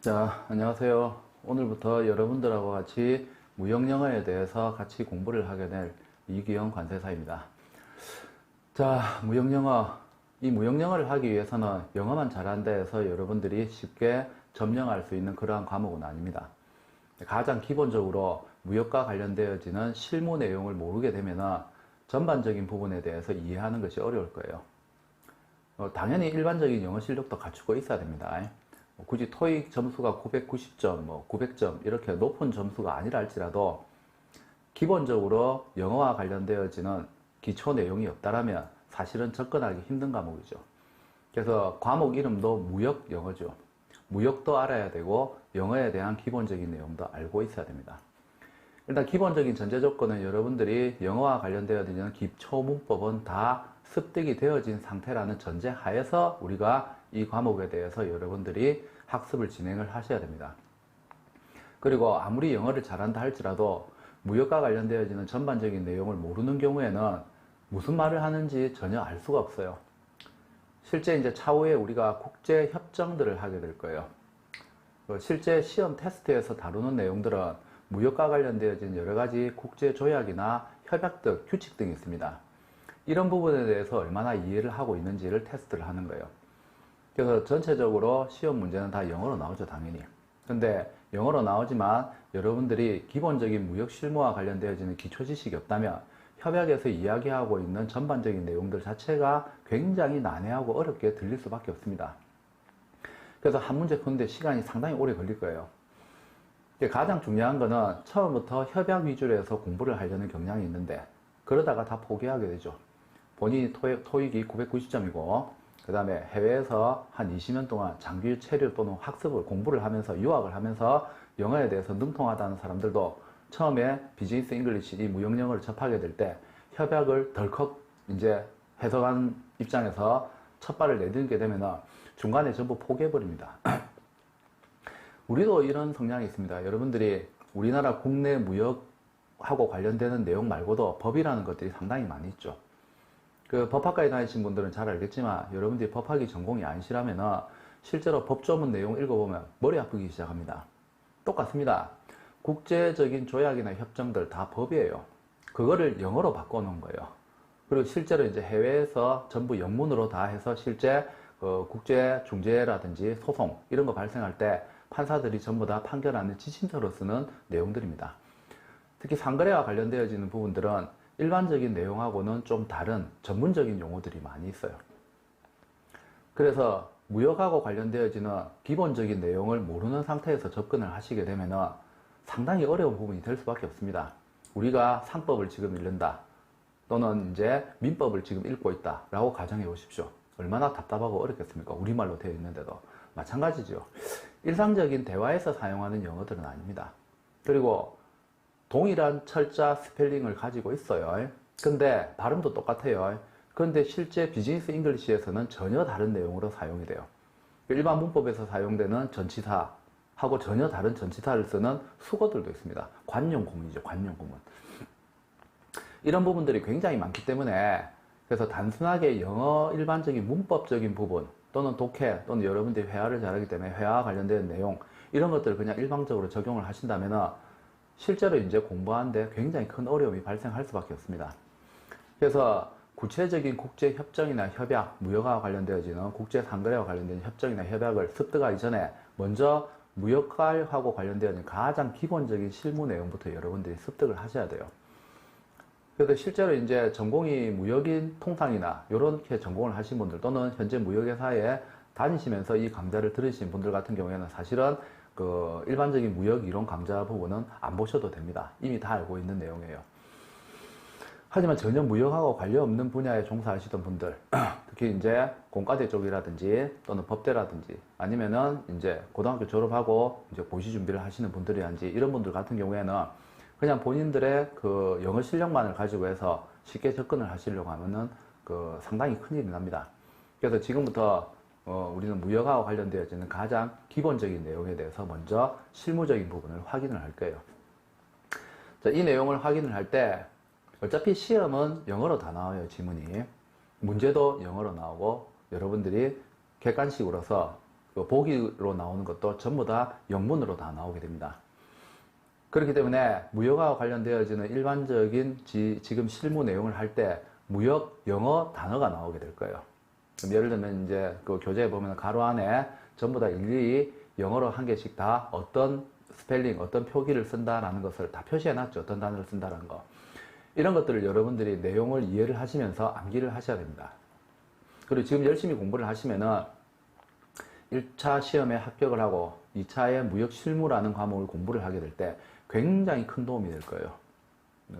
자, 안녕하세요. 오늘부터 여러분들하고 같이 무역영어에 대해서 같이 공부를 하게 될 이기영 관세사입니다. 자, 무역영어. 이 무역영어를 하기 위해서는 영어만 잘한다 해서 여러분들이 쉽게 점령할 수 있는 그러한 과목은 아닙니다. 가장 기본적으로 무역과 관련되어지는 실무 내용을 모르게 되면 전반적인 부분에 대해서 이해하는 것이 어려울 거예요. 당연히 일반적인 영어 실력도 갖추고 있어야 됩니다. 굳이 토익 점수가 990점, 900점 이렇게 높은 점수가 아니라 할지라도 기본적으로 영어와 관련되어지는 기초 내용이 없다라면 사실은 접근하기 힘든 과목이죠. 그래서 과목 이름도 무역 영어죠. 무역도 알아야 되고 영어에 대한 기본적인 내용도 알고 있어야 됩니다. 일단 기본적인 전제 조건은 여러분들이 영어와 관련되어지는 기초 문법은 다 습득이 되어진 상태라는 전제 하에서 우리가 이 과목에 대해서 여러분들이 학습을 진행을 하셔야 됩니다. 그리고 아무리 영어를 잘한다 할지라도 무역과 관련되어지는 전반적인 내용을 모르는 경우에는 무슨 말을 하는지 전혀 알 수가 없어요. 실제 이제 차후에 우리가 국제 협정들을 하게 될 거예요. 실제 시험 테스트에서 다루는 내용들은 무역과 관련되어진 여러 가지 국제 조약이나 협약 등 규칙 등이 있습니다. 이런 부분에 대해서 얼마나 이해를 하고 있는지를 테스트를 하는 거예요. 그래서 전체적으로 시험 문제는 다 영어로 나오죠, 당연히. 근데 영어로 나오지만 여러분들이 기본적인 무역 실무와 관련되어지는 기초 지식이 없다면 협약에서 이야기하고 있는 전반적인 내용들 자체가 굉장히 난해하고 어렵게 들릴 수밖에 없습니다. 그래서 한 문제 푸는데 시간이 상당히 오래 걸릴 거예요. 가장 중요한 거는 처음부터 협약 위주로 해서 공부를 하려는 경향이 있는데 그러다가 다 포기하게 되죠. 본인이 토익이 990점이고 그 다음에 해외에서 한 20년 동안 장기 체류 또는 학습을 공부를 하면서 유학을 하면서 영어에 대해서 능통하다는 사람들도 처음에 비즈니스 잉글리시 이 무역 영어를 접하게 될 때 협약을 덜컥 이제 해석한 입장에서 첫 발을 내딛게 되면 중간에 전부 포기해버립니다. 우리도 이런 성향이 있습니다. 여러분들이 우리나라 국내 무역하고 관련되는 내용 말고도 법이라는 것들이 상당히 많이 있죠. 그 법학과에 다니신 분들은 잘 알겠지만 여러분들이 법학이 전공이 아니시라면 실제로 법조문 내용 읽어보면 머리 아프기 시작합니다. 똑같습니다. 국제적인 조약이나 협정들 다 법이에요. 그거를 영어로 바꿔놓은 거예요. 그리고 실제로 이제 해외에서 전부 영문으로 다 해서 실제 국제 중재라든지 소송 이런 거 발생할 때 판사들이 전부 다 판결하는 지침서로 쓰는 내용들입니다. 특히 상거래와 관련되어지는 부분들은 일반적인 내용하고는 좀 다른 전문적인 용어들이 많이 있어요. 그래서 무역하고 관련되어지는 기본적인 내용을 모르는 상태에서 접근을 하시게 되면 상당히 어려운 부분이 될 수밖에 없습니다. 우리가 상법을 지금 읽는다 또는 이제 민법을 지금 읽고 있다 라고 가정해 보십시오. 얼마나 답답하고 어렵겠습니까? 우리말로 되어 있는데도. 마찬가지죠. 일상적인 대화에서 사용하는 영어들은 아닙니다. 그리고 동일한 철자 스펠링을 가지고 있어요. 근데 발음도 똑같아요. 그런데 실제 비즈니스 잉글리시에서는 전혀 다른 내용으로 사용이 돼요. 일반 문법에서 사용되는 전치사하고 전혀 다른 전치사를 쓰는 수거들도 있습니다. 관용구문이죠, 관용구문. 이런 부분들이 굉장히 많기 때문에 그래서 단순하게 영어 일반적인 문법적인 부분 또는 독해 또는 여러분들이 회화를 잘하기 때문에 회화와 관련된 내용 이런 것들을 그냥 일방적으로 적용을 하신다면 실제로 이제 공부하는데 굉장히 큰 어려움이 발생할 수밖에 없습니다. 그래서 구체적인 국제 협정이나 협약, 무역과 관련되어지는 국제 상거래와 관련된 협정이나 협약을 습득하기 전에 먼저 무역하고 관련되어진 가장 기본적인 실무 내용부터 여러분들이 습득을 하셔야 돼요. 그래서 실제로 이제 전공이 무역인 통상이나 이렇게 전공을 하신 분들 또는 현재 무역회사에 다니시면서 이 강좌를 들으신 분들 같은 경우에는 사실은 그 일반적인 무역 이론 강좌 부분은 안 보셔도 됩니다. 이미 다 알고 있는 내용이에요. 하지만 전혀 무역하고 관련 없는 분야에 종사하시던 분들, 특히 이제 공과대 쪽이라든지 또는 법대라든지 아니면은 이제 고등학교 졸업하고 이제 고시 준비를 하시는 분들이란지 이런 분들 같은 경우에는 그냥 본인들의 그 영어 실력만을 가지고 해서 쉽게 접근을 하시려고 하면은 그 상당히 큰일이 납니다. 그래서 지금부터 우리는 무역하고 관련되어지는 가장 기본적인 내용에 대해서 먼저 실무적인 부분을 확인을 할 거예요. 자, 이 내용을 확인을 할 때 어차피 시험은 영어로 다 나와요, 지문이. 문제도 영어로 나오고 여러분들이 객관식으로서 그 보기로 나오는 것도 전부 다 영문으로 다 나오게 됩니다. 그렇기 때문에 무역과 관련되어지는 일반적인 지금 실무 내용을 할 때 무역 영어 단어가 나오게 될 거예요. 예를 들면 이제 그 교재에 보면 가로 안에 전부 다 일일이 영어로 한 개씩 다 어떤 스펠링, 어떤 표기를 쓴다라는 것을 다 표시해 놨죠. 어떤 단어를 쓴다라는 거. 이런 것들을 여러분들이 내용을 이해를 하시면서 암기를 하셔야 됩니다. 그리고 지금 열심히 공부를 하시면은 1차 시험에 합격을 하고 2차에 무역 실무라는 과목을 공부를 하게 될 때 굉장히 큰 도움이 될 거예요.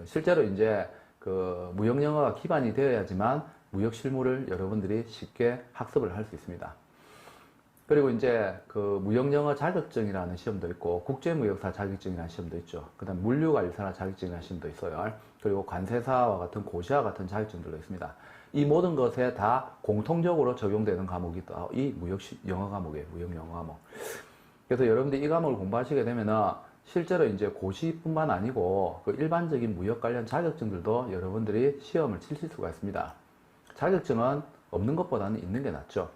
실제로 이제 그 무역 영어가 기반이 되어야지만 무역 실무를 여러분들이 쉽게 학습을 할 수 있습니다. 그리고 이제 그 무역 영어 자격증이라는 시험도 있고 국제무역사 자격증이라는 시험도 있죠. 그 다음 물류관리사 자격증이라는 시험도 있어요. 그리고 관세사와 같은 고시와 같은 자격증들도 있습니다. 이 모든 것에 다 공통적으로 적용되는 과목이 또 이 무역 영어 과목이에요. 무역 영어 과목. 그래서 여러분들이 이 과목을 공부하시게 되면은 실제로 이제 고시뿐만 아니고 그 일반적인 무역 관련 자격증들도 여러분들이 시험을 치실 수가 있습니다. 자격증은 없는 것보다는 있는 게 낫죠.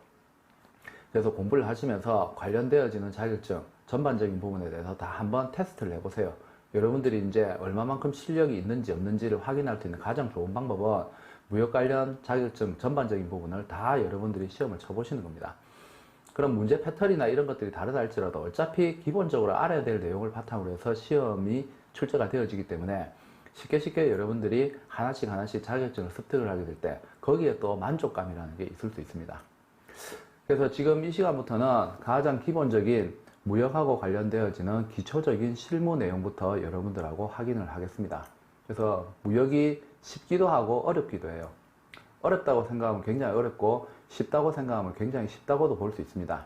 그래서 공부를 하시면서 관련되어지는 자격증 전반적인 부분에 대해서 다 한번 테스트를 해보세요. 여러분들이 이제 얼마만큼 실력이 있는지 없는지를 확인할 수 있는 가장 좋은 방법은 무역 관련 자격증 전반적인 부분을 다 여러분들이 시험을 쳐보시는 겁니다. 그럼 문제 패턴이나 이런 것들이 다르다 할지라도 어차피 기본적으로 알아야 될 내용을 바탕으로 해서 시험이 출제가 되어지기 때문에 쉽게 여러분들이 하나씩 자격증을 습득을 하게 될 때 거기에 또 만족감이라는 게 있을 수 있습니다. 그래서 지금 이 시간부터는 가장 기본적인 무역하고 관련되어지는 기초적인 실무 내용부터 여러분들하고 확인을 하겠습니다. 그래서 무역이 쉽기도 하고 어렵기도 해요. 어렵다고 생각하면 굉장히 어렵고 쉽다고 생각하면 굉장히 쉽다고도 볼 수 있습니다.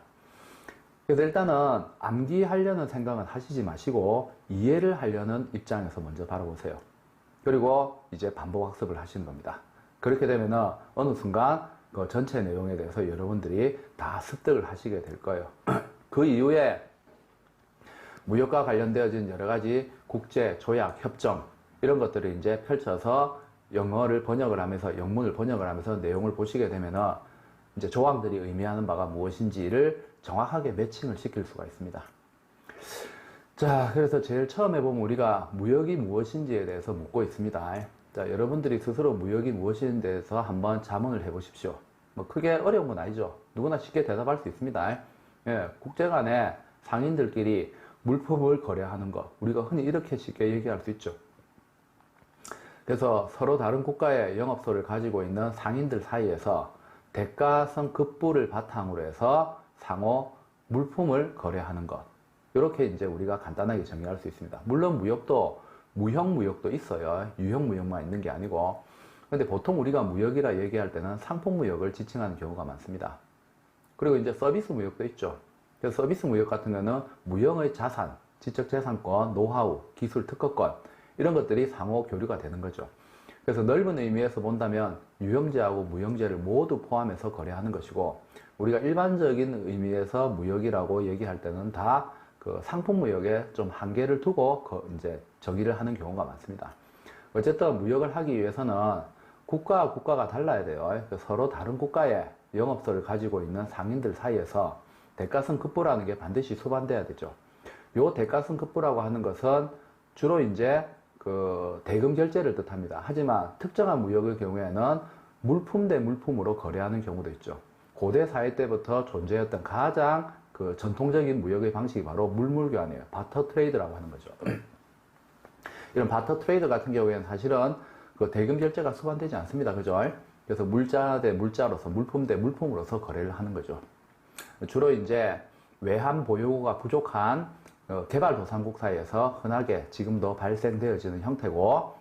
그래서 일단은 암기하려는 생각은 하시지 마시고 이해를 하려는 입장에서 먼저 바라보세요. 그리고 이제 반복 학습을 하시는 겁니다. 그렇게 되면은 어느 순간 그 전체 내용에 대해서 여러분들이 다 습득을 하시게 될 거예요. 그 이후에 무역과 관련되어진 여러 가지 국제 조약, 협정 이런 것들을 이제 펼쳐서 영어를 번역을 하면서 영문을 번역을 하면서 내용을 보시게 되면은 이제 조항들이 의미하는 바가 무엇인지를 정확하게 매칭을 시킬 수가 있습니다. 자, 그래서 제일 처음에 보면 우리가 무역이 무엇인지에 대해서 묻고 있습니다. 자, 여러분들이 스스로 무역이 무엇인지에 대해서 한번 자문을 해 보십시오. 뭐 크게 어려운 건 아니죠. 누구나 쉽게 대답할 수 있습니다. 예, 국제 간에 상인들끼리 물품을 거래하는 것, 우리가 흔히 이렇게 쉽게 얘기할 수 있죠. 그래서 서로 다른 국가의 영업소를 가지고 있는 상인들 사이에서 대가성급부를 바탕으로 해서 상호 물품을 거래하는 것. 이렇게 이제 우리가 간단하게 정의할 수 있습니다. 물론 무역도 무형 무역도 있어요. 유형 무역만 있는 게 아니고. 근데 보통 우리가 무역이라 얘기할 때는 상품 무역을 지칭하는 경우가 많습니다. 그리고 이제 서비스 무역도 있죠. 그래서 서비스 무역 같은 경우는 무형의 자산, 지적재산권, 노하우, 기술 특허권 이런 것들이 상호 교류가 되는 거죠. 그래서 넓은 의미에서 본다면 유형제하고 무형제를 모두 포함해서 거래하는 것이고 우리가 일반적인 의미에서 무역이라고 얘기할 때는 다 그 상품 무역에 좀 한계를 두고 이제 정의를 하는 경우가 많습니다. 어쨌든 무역을 하기 위해서는 국가와 국가가 달라야 돼요. 서로 다른 국가의 영업소를 가지고 있는 상인들 사이에서 대가성급부라는 게 반드시 수반돼야 되죠. 요 대가성급부라고 하는 것은 주로 이제 그 대금 결제를 뜻합니다. 하지만 특정한 무역의 경우에는 물품 대 물품으로 거래하는 경우도 있죠. 고대 사회 때부터 존재했던 가장 그 전통적인 무역의 방식이 바로 물물교환이에요. 바터 트레이드라고 하는 거죠. 이런 바터 트레이드 같은 경우에는 사실은 그 대금 결제가 수반되지 않습니다. 그죠? 그래서 물자 대 물자로서 물품 대 물품으로서 거래를 하는 거죠. 주로 이제 외환 보유고가 부족한 개발도상국 사이에서 흔하게 지금도 발생되어지는 형태고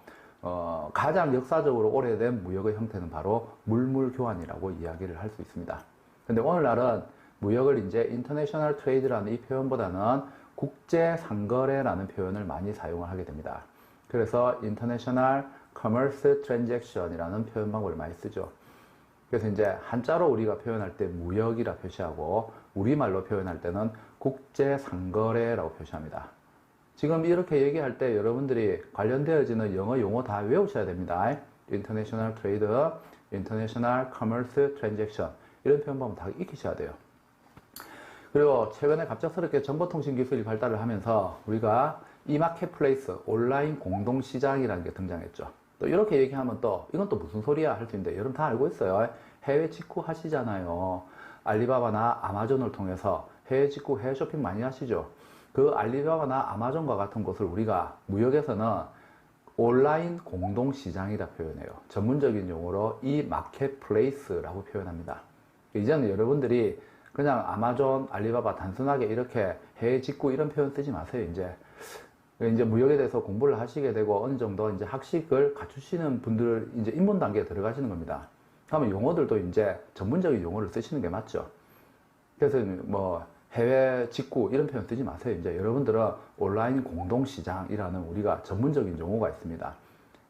가장 역사적으로 오래된 무역의 형태는 바로 물물교환이라고 이야기를 할 수 있습니다. 근데 오늘날은 무역을 이제 인터내셔널 트레이드라는 이 표현보다는 국제 상거래라는 표현을 많이 사용을 하게 됩니다. 그래서 인터내셔널 커머스 트랜잭션이라는 표현 방법을 많이 쓰죠. 그래서 이제 한자로 우리가 표현할 때 무역이라 표시하고 우리말로 표현할 때는 국제 상거래라고 표시합니다. 지금 이렇게 얘기할 때 여러분들이 관련되어지는 영어 용어 다 외우셔야 됩니다. 인터내셔널 트레이드, 인터내셔널 커머스 트랜잭션 이런 표현 방법 다 익히셔야 돼요. 그리고 최근에 갑작스럽게 정보통신 기술이 발달을 하면서 우리가 이마켓플레이스, 온라인 공동시장이라는 게 등장했죠. 또 이렇게 얘기하면 또 이건 또 무슨 소리야 할 수 있는데 여러분 다 알고 있어요. 해외 직구 하시잖아요. 알리바바나 아마존을 통해서 해외 직구, 해외 쇼핑 많이 하시죠. 그 알리바바나 아마존과 같은 곳을 우리가 무역에서는 온라인 공동시장이라 표현해요. 전문적인 용어로 이마켓플레이스라고 표현합니다. 이제는 여러분들이 그냥 아마존, 알리바바 단순하게 이렇게 해외 직구 이런 표현 쓰지 마세요. 이제 무역에 대해서 공부를 하시게 되고 어느 정도 이제 학식을 갖추시는 분들 이제 입문 단계에 들어가시는 겁니다. 그러면 용어들도 이제 전문적인 용어를 쓰시는 게 맞죠. 그래서 뭐 해외 직구 이런 표현 쓰지 마세요. 이제 여러분들은 온라인 공동시장이라는 우리가 전문적인 용어가 있습니다.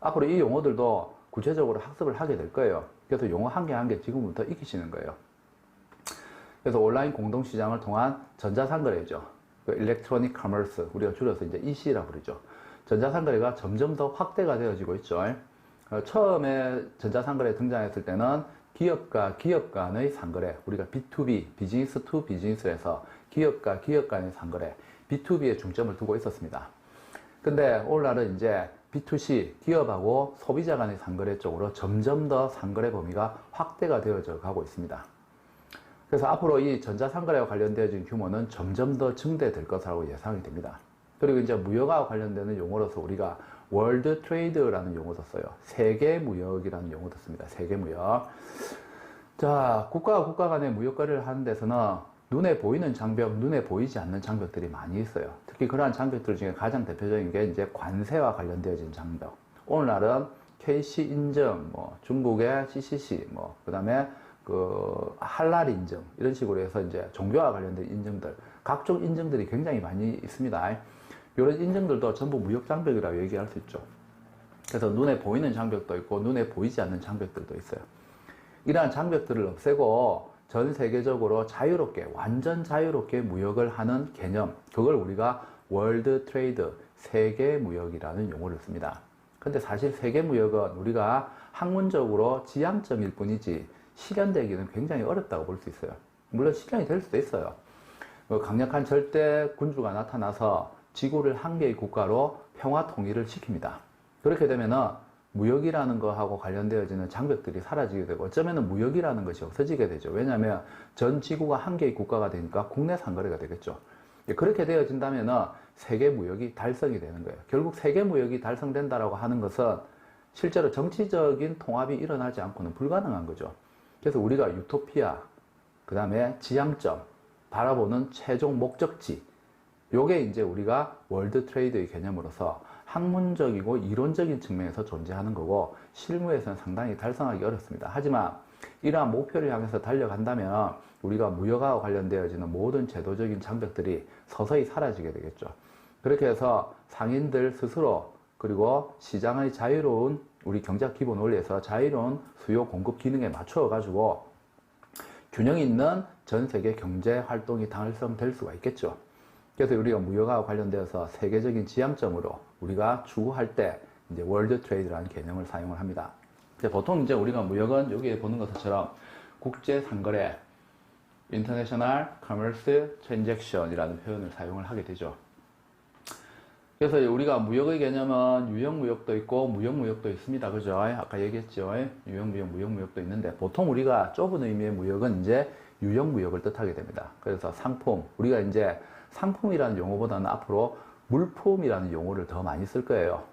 앞으로 이 용어들도 구체적으로 학습을 하게 될 거예요. 그래서 용어 한 개 한 개 지금부터 익히시는 거예요. 그래서 온라인 공동시장을 통한 전자상거래죠. 그 일렉트로닉 커머스, 우리가 줄여서 이제 EC라고 부르죠. 전자상거래가 점점 더 확대가 되어지고 있죠. 처음에 전자상거래 등장했을 때는 기업과 기업 간의 상거래, 우리가 B2B, 비즈니스 투 비즈니스에서 기업과 기업 간의 상거래, B2B에 중점을 두고 있었습니다. 근데 오늘날은 이제 B2C, 기업하고 소비자 간의 상거래 쪽으로 점점 더 상거래 범위가 확대가 되어져 가고 있습니다. 그래서 앞으로 이 전자상거래와 관련되어진 규모는 점점 더 증대될 것이라고 예상이 됩니다. 그리고 이제 무역과 관련되는 용어로서 우리가 월드 트레이드라는 용어도 써요. 세계 무역이라는 용어도 씁니다. 세계 무역. 자, 국가와 국가 간의 무역 거래를 하는 데서는 눈에 보이는 장벽, 눈에 보이지 않는 장벽들이 많이 있어요. 특히 그러한 장벽들 중에 가장 대표적인 게 이제 관세와 관련되어진 장벽. 오늘날은 KC 인증, 뭐 중국의 CCC, 뭐 그다음에 그 할랄 인증 이런 식으로 해서 이제 종교와 관련된 인증들, 각종 인증들이 굉장히 많이 있습니다. 이런 인증들도 전부 무역 장벽이라고 얘기할 수 있죠. 그래서 눈에 보이는 장벽도 있고 눈에 보이지 않는 장벽들도 있어요. 이러한 장벽들을 없애고 전 세계적으로 자유롭게, 완전 자유롭게 무역을 하는 개념, 그걸 우리가 월드 트레이드, 세계 무역이라는 용어를 씁니다. 근데 사실 세계 무역은 우리가 학문적으로 지향점일 뿐이지 실현되기는 굉장히 어렵다고 볼 수 있어요. 물론 실현이 될 수도 있어요. 강력한 절대 군주가 나타나서 지구를 한 개의 국가로 평화 통일을 시킵니다. 그렇게 되면은 무역이라는 거하고 관련되어지는 장벽들이 사라지게 되고 어쩌면은 무역이라는 것이 없어지게 되죠. 왜냐하면 전 지구가 한 개의 국가가 되니까 국내 상거래가 되겠죠. 그렇게 되어진다면은 세계 무역이 달성이 되는 거예요. 결국 세계 무역이 달성된다라고 하는 것은 실제로 정치적인 통합이 일어나지 않고는 불가능한 거죠. 그래서 우리가 유토피아, 그 다음에 지향점, 바라보는 최종 목적지, 요게 이제 우리가 월드 트레이드의 개념으로서 학문적이고 이론적인 측면에서 존재하는 거고 실무에서는 상당히 달성하기 어렵습니다. 하지만 이러한 목표를 향해서 달려간다면 우리가 무역과 관련되어지는 모든 제도적인 장벽들이 서서히 사라지게 되겠죠. 그렇게 해서 상인들 스스로 그리고 시장의 자유로운 우리 경제학 기본 원리에서 자유로운 수요 공급 기능에 맞추어 가지고 균형 있는 전 세계 경제 활동이 달성될 수가 있겠죠. 그래서 우리가 무역과 관련되어서 세계적인 지향점으로 우리가 추구할 때 이제 월드 트레이드라는 개념을 사용을 합니다. 보통 이제 우리가 무역은 여기에 보는 것처럼 국제 상거래, International Commerce Transaction이라는 표현을 사용을 하게 되죠. 그래서 우리가 무역의 개념은 유형무역도 있고 무역무역도 있습니다. 그죠? 아까 얘기했죠. 유형무역, 무역무역도 있는데 보통 우리가 좁은 의미의 무역은 이제 유형무역을 뜻하게 됩니다. 그래서 상품, 우리가 이제 상품이라는 용어보다는 앞으로 물품이라는 용어를 더 많이 쓸 거예요.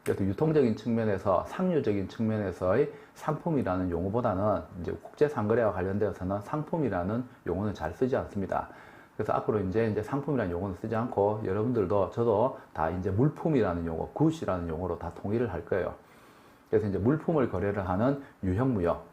그래서 유통적인 측면에서 상류적인 측면에서의 상품이라는 용어보다는 이제 국제상거래와 관련되어서는 상품이라는 용어는 잘 쓰지 않습니다. 그래서 앞으로 이제 상품이라는 용어는 쓰지 않고 여러분들도 저도 다 이제 물품이라는 용어, 굿이라는 용어로 다 통일을 할 거예요. 그래서 이제 물품을 거래를 하는 유형무역,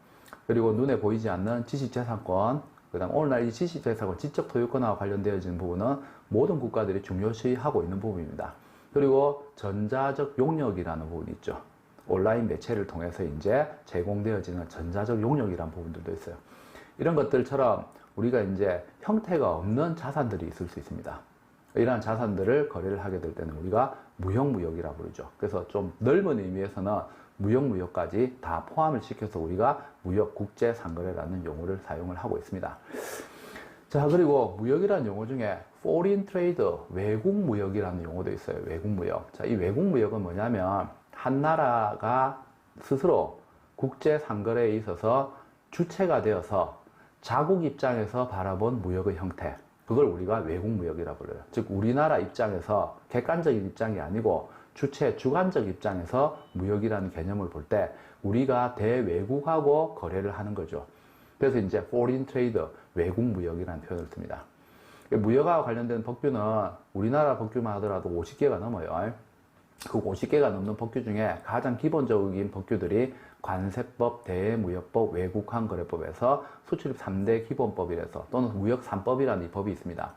그리고 눈에 보이지 않는 지식재산권, 그 다음 오늘날 이 지식재산권, 지적 소유권과 관련되어지는 부분은 모든 국가들이 중요시하고 있는 부분입니다. 그리고 전자적 용역이라는 부분이 있죠. 온라인 매체를 통해서 이제 제공되어지는 전자적 용역이라는 부분들도 있어요. 이런 것들처럼 우리가 이제 형태가 없는 자산들이 있을 수 있습니다. 이러한 자산들을 거래를 하게 될 때는 우리가 무형무역이라고 부르죠. 그래서 좀 넓은 의미에서는 무형무역까지 다 포함을 시켜서 우리가 무역 국제상거래라는 용어를 사용을 하고 있습니다. 자, 그리고 무역이라는 용어 중에 foreign trade, 외국 무역이라는 용어도 있어요. 외국 무역. 자, 이 외국 무역은 뭐냐면 한 나라가 스스로 국제 상거래에 있어서 주체가 되어서 자국 입장에서 바라본 무역의 형태. 그걸 우리가 외국 무역이라고 불러요. 즉, 우리나라 입장에서 객관적인 입장이 아니고 주체, 주관적 입장에서 무역이라는 개념을 볼 때 우리가 대외국하고 거래를 하는 거죠. 그래서 이제 foreign trade, 외국 무역이라는 표현을 씁니다. 무역과 관련된 법규는 우리나라 법규만 하더라도 50개가 넘어요. 그 50개가 넘는 법규 중에 가장 기본적인 법규들이 관세법, 대무역법, 외국환거래법에서 수출입 3대 기본법이라서 또는 무역 3법이라는 이 법이 있습니다.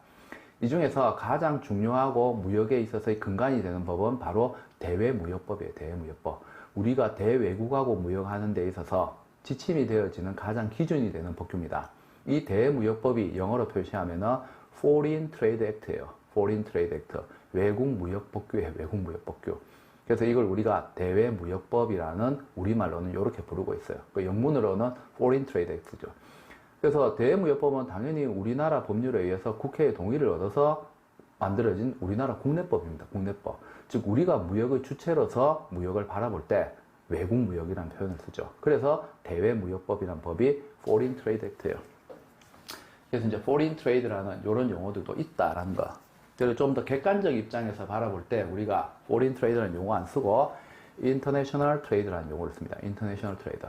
이 중에서 가장 중요하고 무역에 있어서의 근간이 되는 법은 바로 대외무역법이에요. 대외무역법. 우리가 대외국하고 무역하는 데 있어서 지침이 되어지는 가장 기준이 되는 법규입니다. 이 대무역법이 영어로 표시하면은 Foreign Trade Act예요. Foreign Trade Act. 외국 무역 법규예요. 외국 무역 법규. 그래서 이걸 우리가 대외무역법이라는 우리말로는 이렇게 부르고 있어요. 그 영문으로는 Foreign Trade Act죠. 그래서 대무역법은 당연히 우리나라 법률에 의해서 국회의 동의를 얻어서 만들어진 우리나라 국내법입니다. 국내법. 즉 우리가 무역의 주체로서 무역을 바라볼 때 외국 무역이라는 표현을 쓰죠. 그래서 대외무역법이라는 법이 Foreign Trade Act예요. 그래서 이제 Foreign Trade라는 이런 용어들도 있다라는 거. 그래서 좀 더 객관적 입장에서 바라볼 때 우리가 Foreign Trade라는 용어 안 쓰고 International Trade라는 용어를 씁니다. International Trade.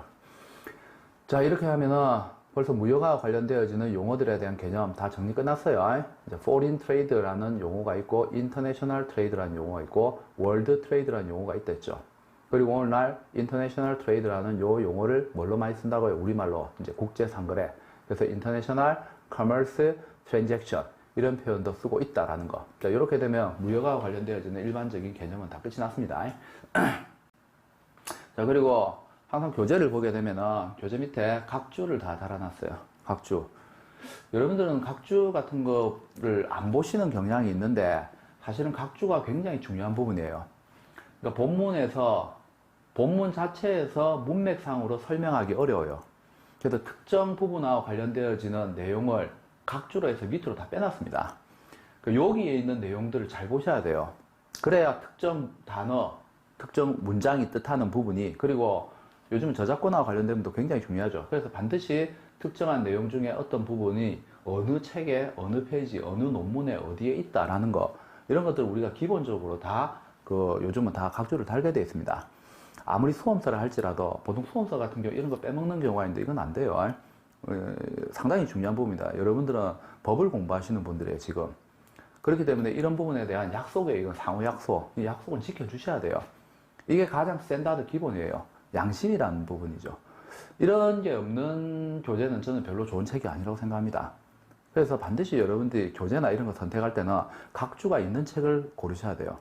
자, 이렇게 하면은 벌써 무역과 관련되어지는 용어들에 대한 개념 다 정리 끝났어요. 이제 Foreign Trade라는 용어가 있고 International Trade라는 용어가 있고 World Trade라는 용어가 있댔죠. 그리고 오늘날 International Trade라는 요 용어를 뭘로 많이 쓴다고요? 우리말로 이제 국제상거래. 그래서 International Commerce Transaction 이런 표현도 쓰고 있다라는 거. 자, 이렇게 되면 무역과 관련되어지는 일반적인 개념은 다 끝이 났습니다. 자, 그리고 항상 교재를 보게 되면은 교재 밑에 각주를 다 달아놨어요. 각주. 여러분들은 각주 같은 거를 안 보시는 경향이 있는데 사실은 각주가 굉장히 중요한 부분이에요. 그러니까 본문 자체에서 문맥상으로 설명하기 어려워요. 그래서 특정 부분하고 관련되어지는 내용을 각주로 해서 밑으로 다 빼놨습니다. 그러니까 여기에 있는 내용들을 잘 보셔야 돼요. 그래야 특정 단어, 특정 문장이 뜻하는 부분이, 그리고 요즘 저작권하고 관련된 부분도 굉장히 중요하죠. 그래서 반드시 특정한 내용 중에 어떤 부분이 어느 책에, 어느 페이지, 어느 논문에 어디에 있다라는 거, 이런 것들 우리가 기본적으로 다 요즘은 다 각주를 달게 되어 있습니다. 아무리 수험서를 할지라도 보통 수험서 같은 경우 이런 거 빼먹는 경우가 있는데 이건 안 돼요. 상당히 중요한 부분입니다. 여러분들은 법을 공부하시는 분들이에요, 지금. 그렇기 때문에 이런 부분에 대한 약속이에요. 이건 상호 약속. 이 약속은 지켜주셔야 돼요. 이게 가장 스탠다드 기본이에요. 양심이라는 부분이죠. 이런 게 없는 교재는 저는 별로 좋은 책이 아니라고 생각합니다. 그래서 반드시 여러분들이 교재나 이런 거 선택할 때는 각주가 있는 책을 고르셔야 돼요.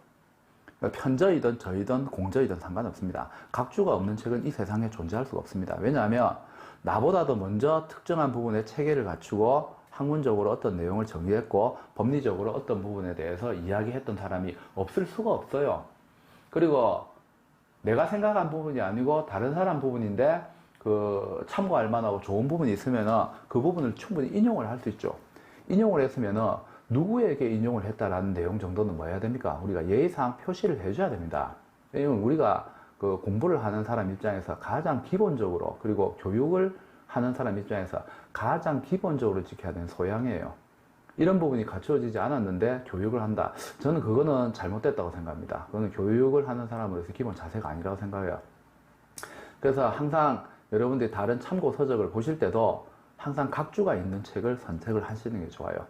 편저이든 저이든 공저이든 상관없습니다. 각주가 없는 책은 이 세상에 존재할 수가 없습니다. 왜냐하면 나보다도 먼저 특정한 부분에 체계를 갖추고 학문적으로 어떤 내용을 정리했고 법리적으로 어떤 부분에 대해서 이야기했던 사람이 없을 수가 없어요. 그리고 내가 생각한 부분이 아니고 다른 사람 부분인데 참고할 만하고 좋은 부분이 있으면 그 부분을 충분히 인용을 할 수 있죠. 인용을 했으면 누구에게 인용을 했다라는 내용 정도는 뭐 해야 됩니까? 우리가 예의상 표시를 해줘야 됩니다. 왜냐면 우리가 공부를 하는 사람 입장에서 가장 기본적으로, 그리고 교육을 하는 사람 입장에서 가장 기본적으로 지켜야 되는 소양이에요. 이런 부분이 갖추어지지 않았는데 교육을 한다. 저는 그거는 잘못됐다고 생각합니다. 그거는 교육을 하는 사람으로서 기본 자세가 아니라고 생각해요. 그래서 항상 여러분들이 다른 참고 서적을 보실 때도 항상 각주가 있는 책을 선택을 하시는 게 좋아요.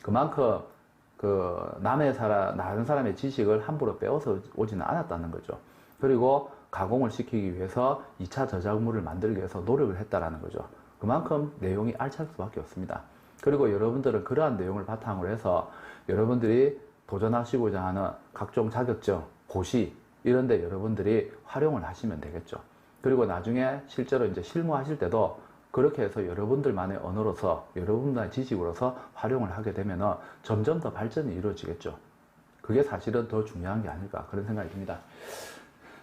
그만큼 다른 사람의 지식을 함부로 빼앗아 오지는 않았다는 거죠. 그리고 가공을 시키기 위해서 2차 저작물을 만들기 위해서 노력을 했다라는 거죠. 그만큼 내용이 알찰 수밖에 없습니다. 그리고 여러분들은 그러한 내용을 바탕으로 해서 여러분들이 도전하시고자 하는 각종 자격증, 고시 이런 데 여러분들이 활용을 하시면 되겠죠. 그리고 나중에 실제로 이제 실무하실 때도 그렇게 해서 여러분들만의 언어로서, 여러분들의 지식으로서 활용을 하게 되면 점점 더 발전이 이루어지겠죠. 그게 사실은 더 중요한 게 아닐까 그런 생각이 듭니다.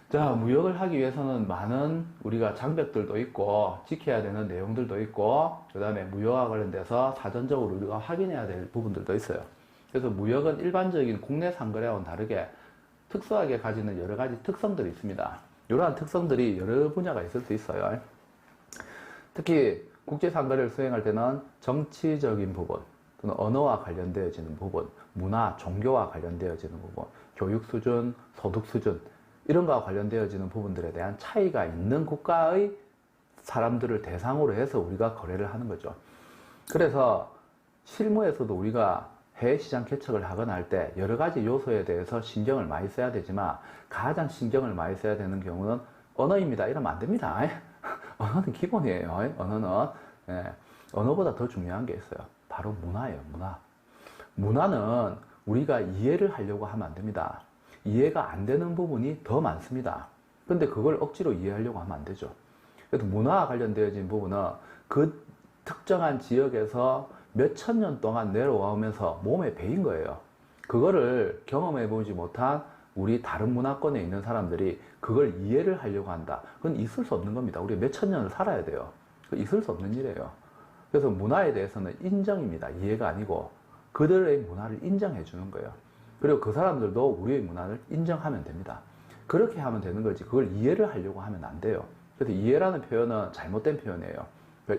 자, 무역을 하기 위해서는 많은 우리가 장벽들도 있고 지켜야 되는 내용들도 있고 그 다음에 무역과 관련돼서 사전적으로 우리가 확인해야 될 부분들도 있어요. 그래서 무역은 일반적인 국내 상거래와는 다르게 특수하게 가지는 여러 가지 특성들이 있습니다. 이러한 특성들이 여러 분야가 있을 수 있어요. 특히 국제 상거래를 수행할 때는 정치적인 부분 또는 언어와 관련되어지는 부분, 문화, 종교와 관련되어지는 부분, 교육 수준, 소득 수준 이런 거와 관련되어지는 부분들에 대한 차이가 있는 국가의 사람들을 대상으로 해서 우리가 거래를 하는 거죠. 그래서 실무에서도 우리가 해외시장 개척을 하거나 할 때 여러 가지 요소에 대해서 신경을 많이 써야 되지만 가장 신경을 많이 써야 되는 경우는 언어입니다. 이러면 안 됩니다. 언어는 기본이에요. 언어는 언어보다 더 중요한 게 있어요. 바로 문화예요. 문화는 우리가 이해를 하려고 하면 안 됩니다. 이해가 안 되는 부분이 더 많습니다. 근데 그걸 억지로 이해하려고 하면 안 되죠. 그래서 문화와 관련되어진 부분은 그 특정한 지역에서 몇천 년 동안 내려오면서 몸에 배인 거예요. 그거를 경험해 보지 못한 우리 다른 문화권에 있는 사람들이 그걸 이해를 하려고 한다. 그건 있을 수 없는 겁니다. 우리 몇천 년을 살아야 돼요. 있을 수 없는 일이에요. 그래서 문화에 대해서는 인정입니다. 이해가 아니고 그들의 문화를 인정해 주는 거예요. 그리고 그 사람들도 우리의 문화를 인정하면 됩니다. 그렇게 하면 되는 거지 그걸 이해를 하려고 하면 안 돼요. 그래서 이해라는 표현은 잘못된 표현이에요.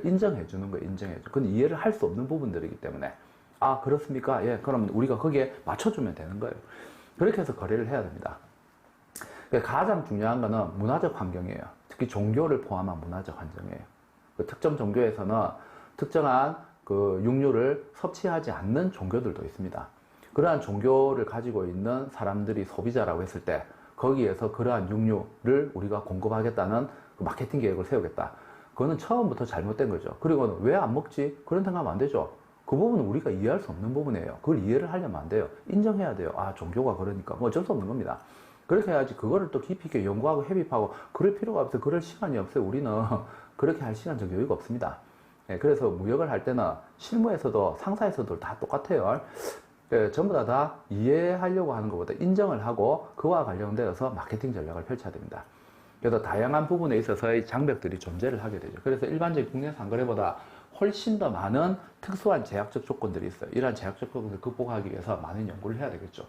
인정해 주는 거예요. 인정해 줘. 그건 이해를 할 수 없는 부분들이기 때문에 아 그렇습니까? 예, 그러면 우리가 거기에 맞춰주면 되는 거예요. 그렇게 해서 거래를 해야 됩니다. 가장 중요한 거는 문화적 환경이에요. 특히 종교를 포함한 문화적 환경이에요. 특정 종교에서는 특정한 그 육류를 섭취하지 않는 종교들도 있습니다. 그러한 종교를 가지고 있는 사람들이 소비자라고 했을 때 거기에서 그러한 육류를 우리가 공급하겠다는 그 마케팅 계획을 세우겠다. 그거는 처음부터 잘못된 거죠. 그리고 왜 안 먹지? 그런 생각하면 안 되죠. 그 부분은 우리가 이해할 수 없는 부분이에요. 그걸 이해를 하려면 안 돼요. 인정해야 돼요. 아, 종교가 그러니까. 뭐 어쩔 수 없는 겁니다. 그렇게 해야지 그거를 또 깊이 있게 연구하고 헤비하고 그럴 필요가 없어요. 그럴 시간이 없어요. 우리는 그렇게 할 시간적 여유가 없습니다. 예, 그래서 무역을 할 때는 실무에서도 상사에서도 다 똑같아요. 예, 전부 다 이해하려고 하는 것보다 인정을 하고 그와 관련되어서 마케팅 전략을 펼쳐야 됩니다. 그래서 다양한 부분에 있어서의 장벽들이 존재를 하게 되죠. 그래서 일반적인 국내 상거래보다 훨씬 더 많은 특수한 제약적 조건들이 있어요. 이러한 제약적 조건을 극복하기 위해서 많은 연구를 해야 되겠죠.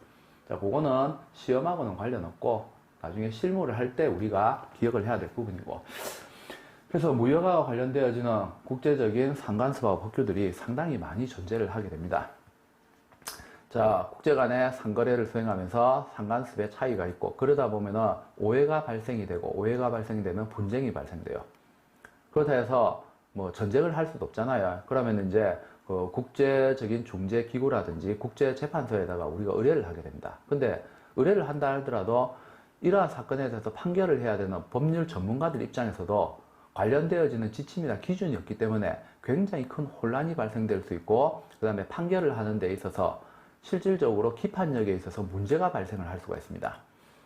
자, 그거는 시험하고는 관련 없고 나중에 실무를 할 때 우리가 기억을 해야 될 부분이고. 그래서 무역과 관련되어지는 국제적인 상관습하고 법규들이 상당히 많이 존재를 하게 됩니다. 자, 국제 간의 상거래를 수행하면서 상관습의 차이가 있고 그러다 보면은 오해가 발생이 되고 오해가 발생이 되면 분쟁이 발생돼요. 그렇다 해서 뭐 전쟁을 할 수도 없잖아요. 그러면 이제 그 국제적인 중재 기구라든지 국제 재판소에다가 우리가 의뢰를 하게 됩니다. 근데 의뢰를 한다 하더라도 이러한 사건에 대해서 판결을 해야 되는 법률 전문가들 입장에서도 관련되어지는 지침이나 기준이 없기 때문에 굉장히 큰 혼란이 발생될 수 있고 그 다음에 판결을 하는 데 있어서 실질적으로 기판력에 있어서 문제가 발생을 할 수가 있습니다.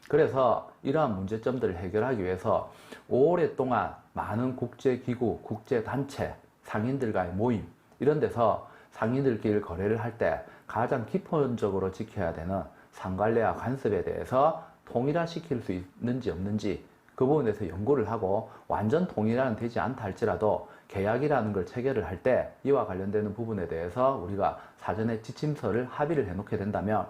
그래서 이러한 문제점들을 해결하기 위해서 오랫동안 많은 국제기구, 국제단체, 상인들과의 모임 이런 데서 상인들끼리 거래를 할 때 가장 기본적으로 지켜야 되는 상관례와 관습에 대해서 통일화시킬 수 있는지 없는지 그 부분에 대해서 연구를 하고 완전 통일화는 되지 않다 할지라도 계약이라는 걸 체결을 할 때 이와 관련되는 부분에 대해서 우리가 사전에 지침서를 합의를 해놓게 된다면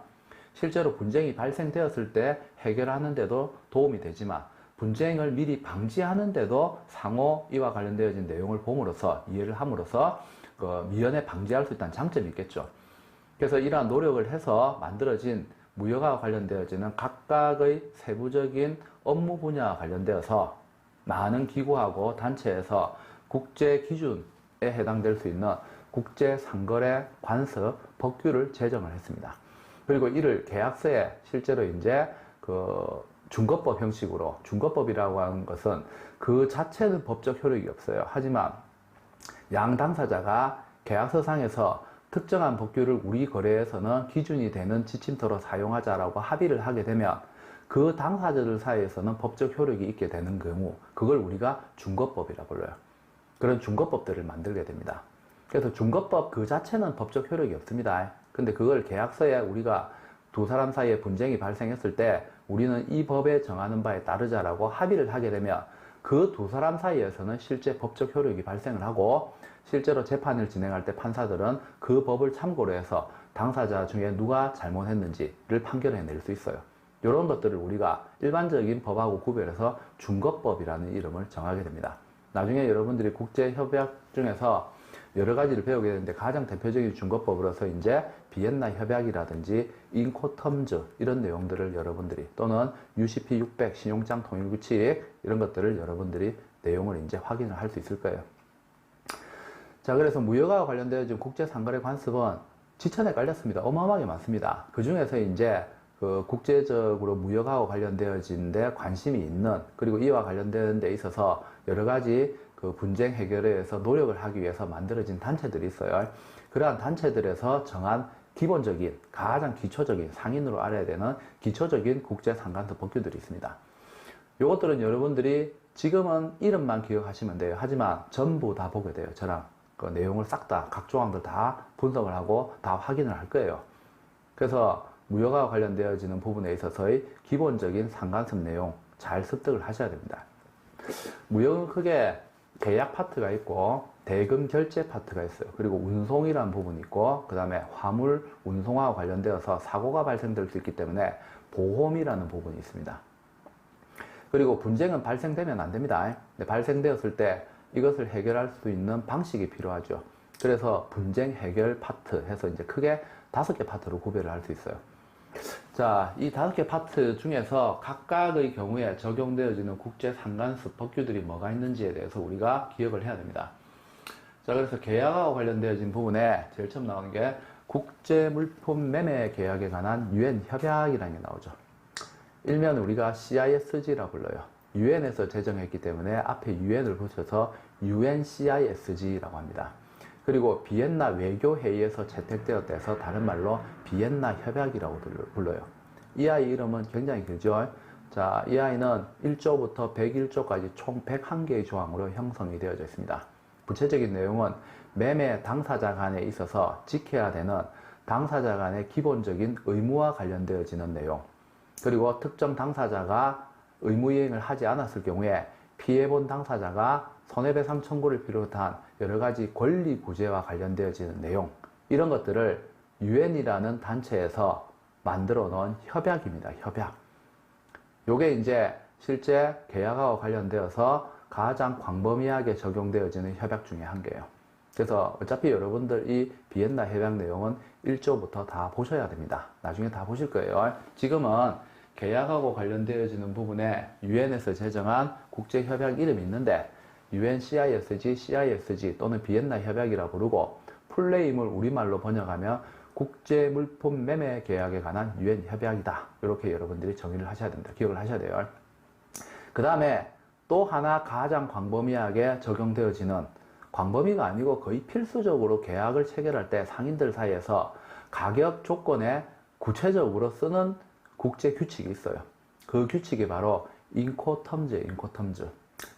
실제로 분쟁이 발생되었을 때 해결하는 데도 도움이 되지만 분쟁을 미리 방지하는 데도 상호 이와 관련되어진 내용을 봄으로써 이해를 함으로써 그 미연에 방지할 수 있다는 장점이 있겠죠. 그래서 이러한 노력을 해서 만들어진 무역과 관련되어지는 각각의 세부적인 업무 분야와 관련되어서 많은 기구하고 단체에서 국제 기준에 해당될 수 있는 국제 상거래 관습 법규를 제정을 했습니다. 그리고 이를 계약서에 실제로 이제 그 준거법 형식으로, 준거법이라고 하는 것은 그 자체는 법적 효력이 없어요. 하지만 양 당사자가 계약서상에서 특정한 법규를 우리 거래에서는 기준이 되는 지침서로 사용하자라고 합의를 하게 되면 그 당사자들 사이에서는 법적 효력이 있게 되는 경우 그걸 우리가 준거법이라고 불러요. 그런 준거법들을 만들게 됩니다. 그래서 준거법 그 자체는 법적 효력이 없습니다. 근데 그걸 계약서에 우리가 두 사람 사이에 분쟁이 발생했을 때 우리는 이 법에 정하는 바에 따르자라고 합의를 하게 되면 그 두 사람 사이에서는 실제 법적 효력이 발생을 하고, 실제로 재판을 진행할 때 판사들은 그 법을 참고로 해서 당사자 중에 누가 잘못했는지를 판결해 낼 수 있어요. 이런 것들을 우리가 일반적인 법하고 구별해서 준거법이라는 이름을 정하게 됩니다. 나중에 여러분들이 국제협약 중에서 여러 가지를 배우게 되는데, 가장 대표적인 준거법으로서 이제 비엔나 협약이라든지 인코텀즈 이런 내용들을 여러분들이, 또는 UCP 600 신용장 통일규칙 이런 것들을 여러분들이 내용을 이제 확인을 할 수 있을 거예요. 자, 그래서 무역과 관련되어 지금 국제상거래 관습은 지천에 깔렸습니다. 어마어마하게 많습니다. 그 중에서 이제 그 국제적으로 무역하고 관련되어진 데 관심이 있는, 그리고 이와 관련된 데 있어서 여러 가지 그 분쟁 해결에 의해서 노력을 하기 위해서 만들어진 단체들이 있어요. 그러한 단체들에서 정한 기본적인, 가장 기초적인, 상인으로 알아야 되는 기초적인 국제상간섭 법규들이 있습니다. 이것들은 여러분들이 지금은 이름만 기억하시면 돼요. 하지만 전부 다 보게 돼요. 저랑 그 내용을 싹 다, 각 조항들 다 분석을 하고 다 확인을 할 거예요. 그래서 무역과 관련되어지는 부분에 있어서의 기본적인 상간섭 내용 잘 습득을 하셔야 됩니다. 무역은 크게 계약 파트가 있고 대금 결제 파트가 있어요. 그리고 운송이라는 부분이 있고, 그 다음에 화물 운송과 관련되어서 사고가 발생될 수 있기 때문에 보험이라는 부분이 있습니다. 그리고 분쟁은 발생되면 안 됩니다. 발생되었을 때 이것을 해결할 수 있는 방식이 필요하죠. 그래서 분쟁 해결 파트 해서 이제 크게 5개 파트로 구별을 할 수 있어요. 자, 이 5개 파트 중에서 각각의 경우에 적용되어지는 국제 상간섭 법규들이 뭐가 있는지에 대해서 우리가 기억을 해야 됩니다. 자, 그래서 계약하고 관련되어진 부분에 제일 처음 나오는 게 국제 물품 매매 계약에 관한 유엔 협약이라는 게 나오죠. 일면 우리가 CISG라 불러요. 유엔에서 제정했기 때문에 앞에 유엔을 붙여서 UNCISG라고 합니다. 그리고 비엔나 외교회의에서 채택되었다 해서 다른 말로 비엔나 협약이라고 불러요. 이 아이 이름은 굉장히 길죠. 자, 이 아이는 1조부터 101조까지 총 101개의 조항으로 형성이 되어져 있습니다. 구체적인 내용은 매매 당사자 간에 있어서 지켜야 되는 당사자 간의 기본적인 의무와 관련되어지는 내용, 그리고 특정 당사자가 의무이행을 하지 않았을 경우에 피해본 당사자가 손해배상 청구를 비롯한 여러 가지 권리 구제와 관련되어지는 내용, 이런 것들을 유엔이라는 단체에서 만들어 놓은 협약입니다. 협약. 요게 이제 실제 계약하고 관련되어서 가장 광범위하게 적용되어지는 협약 중에 한 개예요. 그래서 어차피 여러분들 이 비엔나 협약 내용은 1조부터 다 보셔야 됩니다. 나중에 다 보실 거예요. 지금은 계약하고 관련되어지는 부분에 유엔에서 제정한 국제협약 이름이 있는데 UNCISG, CISG 또는 비엔나 협약이라 부르고, 풀네임을 우리말로 번역하면 국제물품 매매 계약에 관한 유엔 협약이다. 이렇게 여러분들이 정의를 하셔야 됩니다. 기억을 하셔야 돼요. 그 다음에 또 하나 가장 광범위하게 적용되어지는, 광범위가 아니고 거의 필수적으로 계약을 체결할 때 상인들 사이에서 가격 조건에 구체적으로 쓰는 국제 규칙이 있어요. 그 규칙이 바로 인코텀즈예요. 인코텀즈.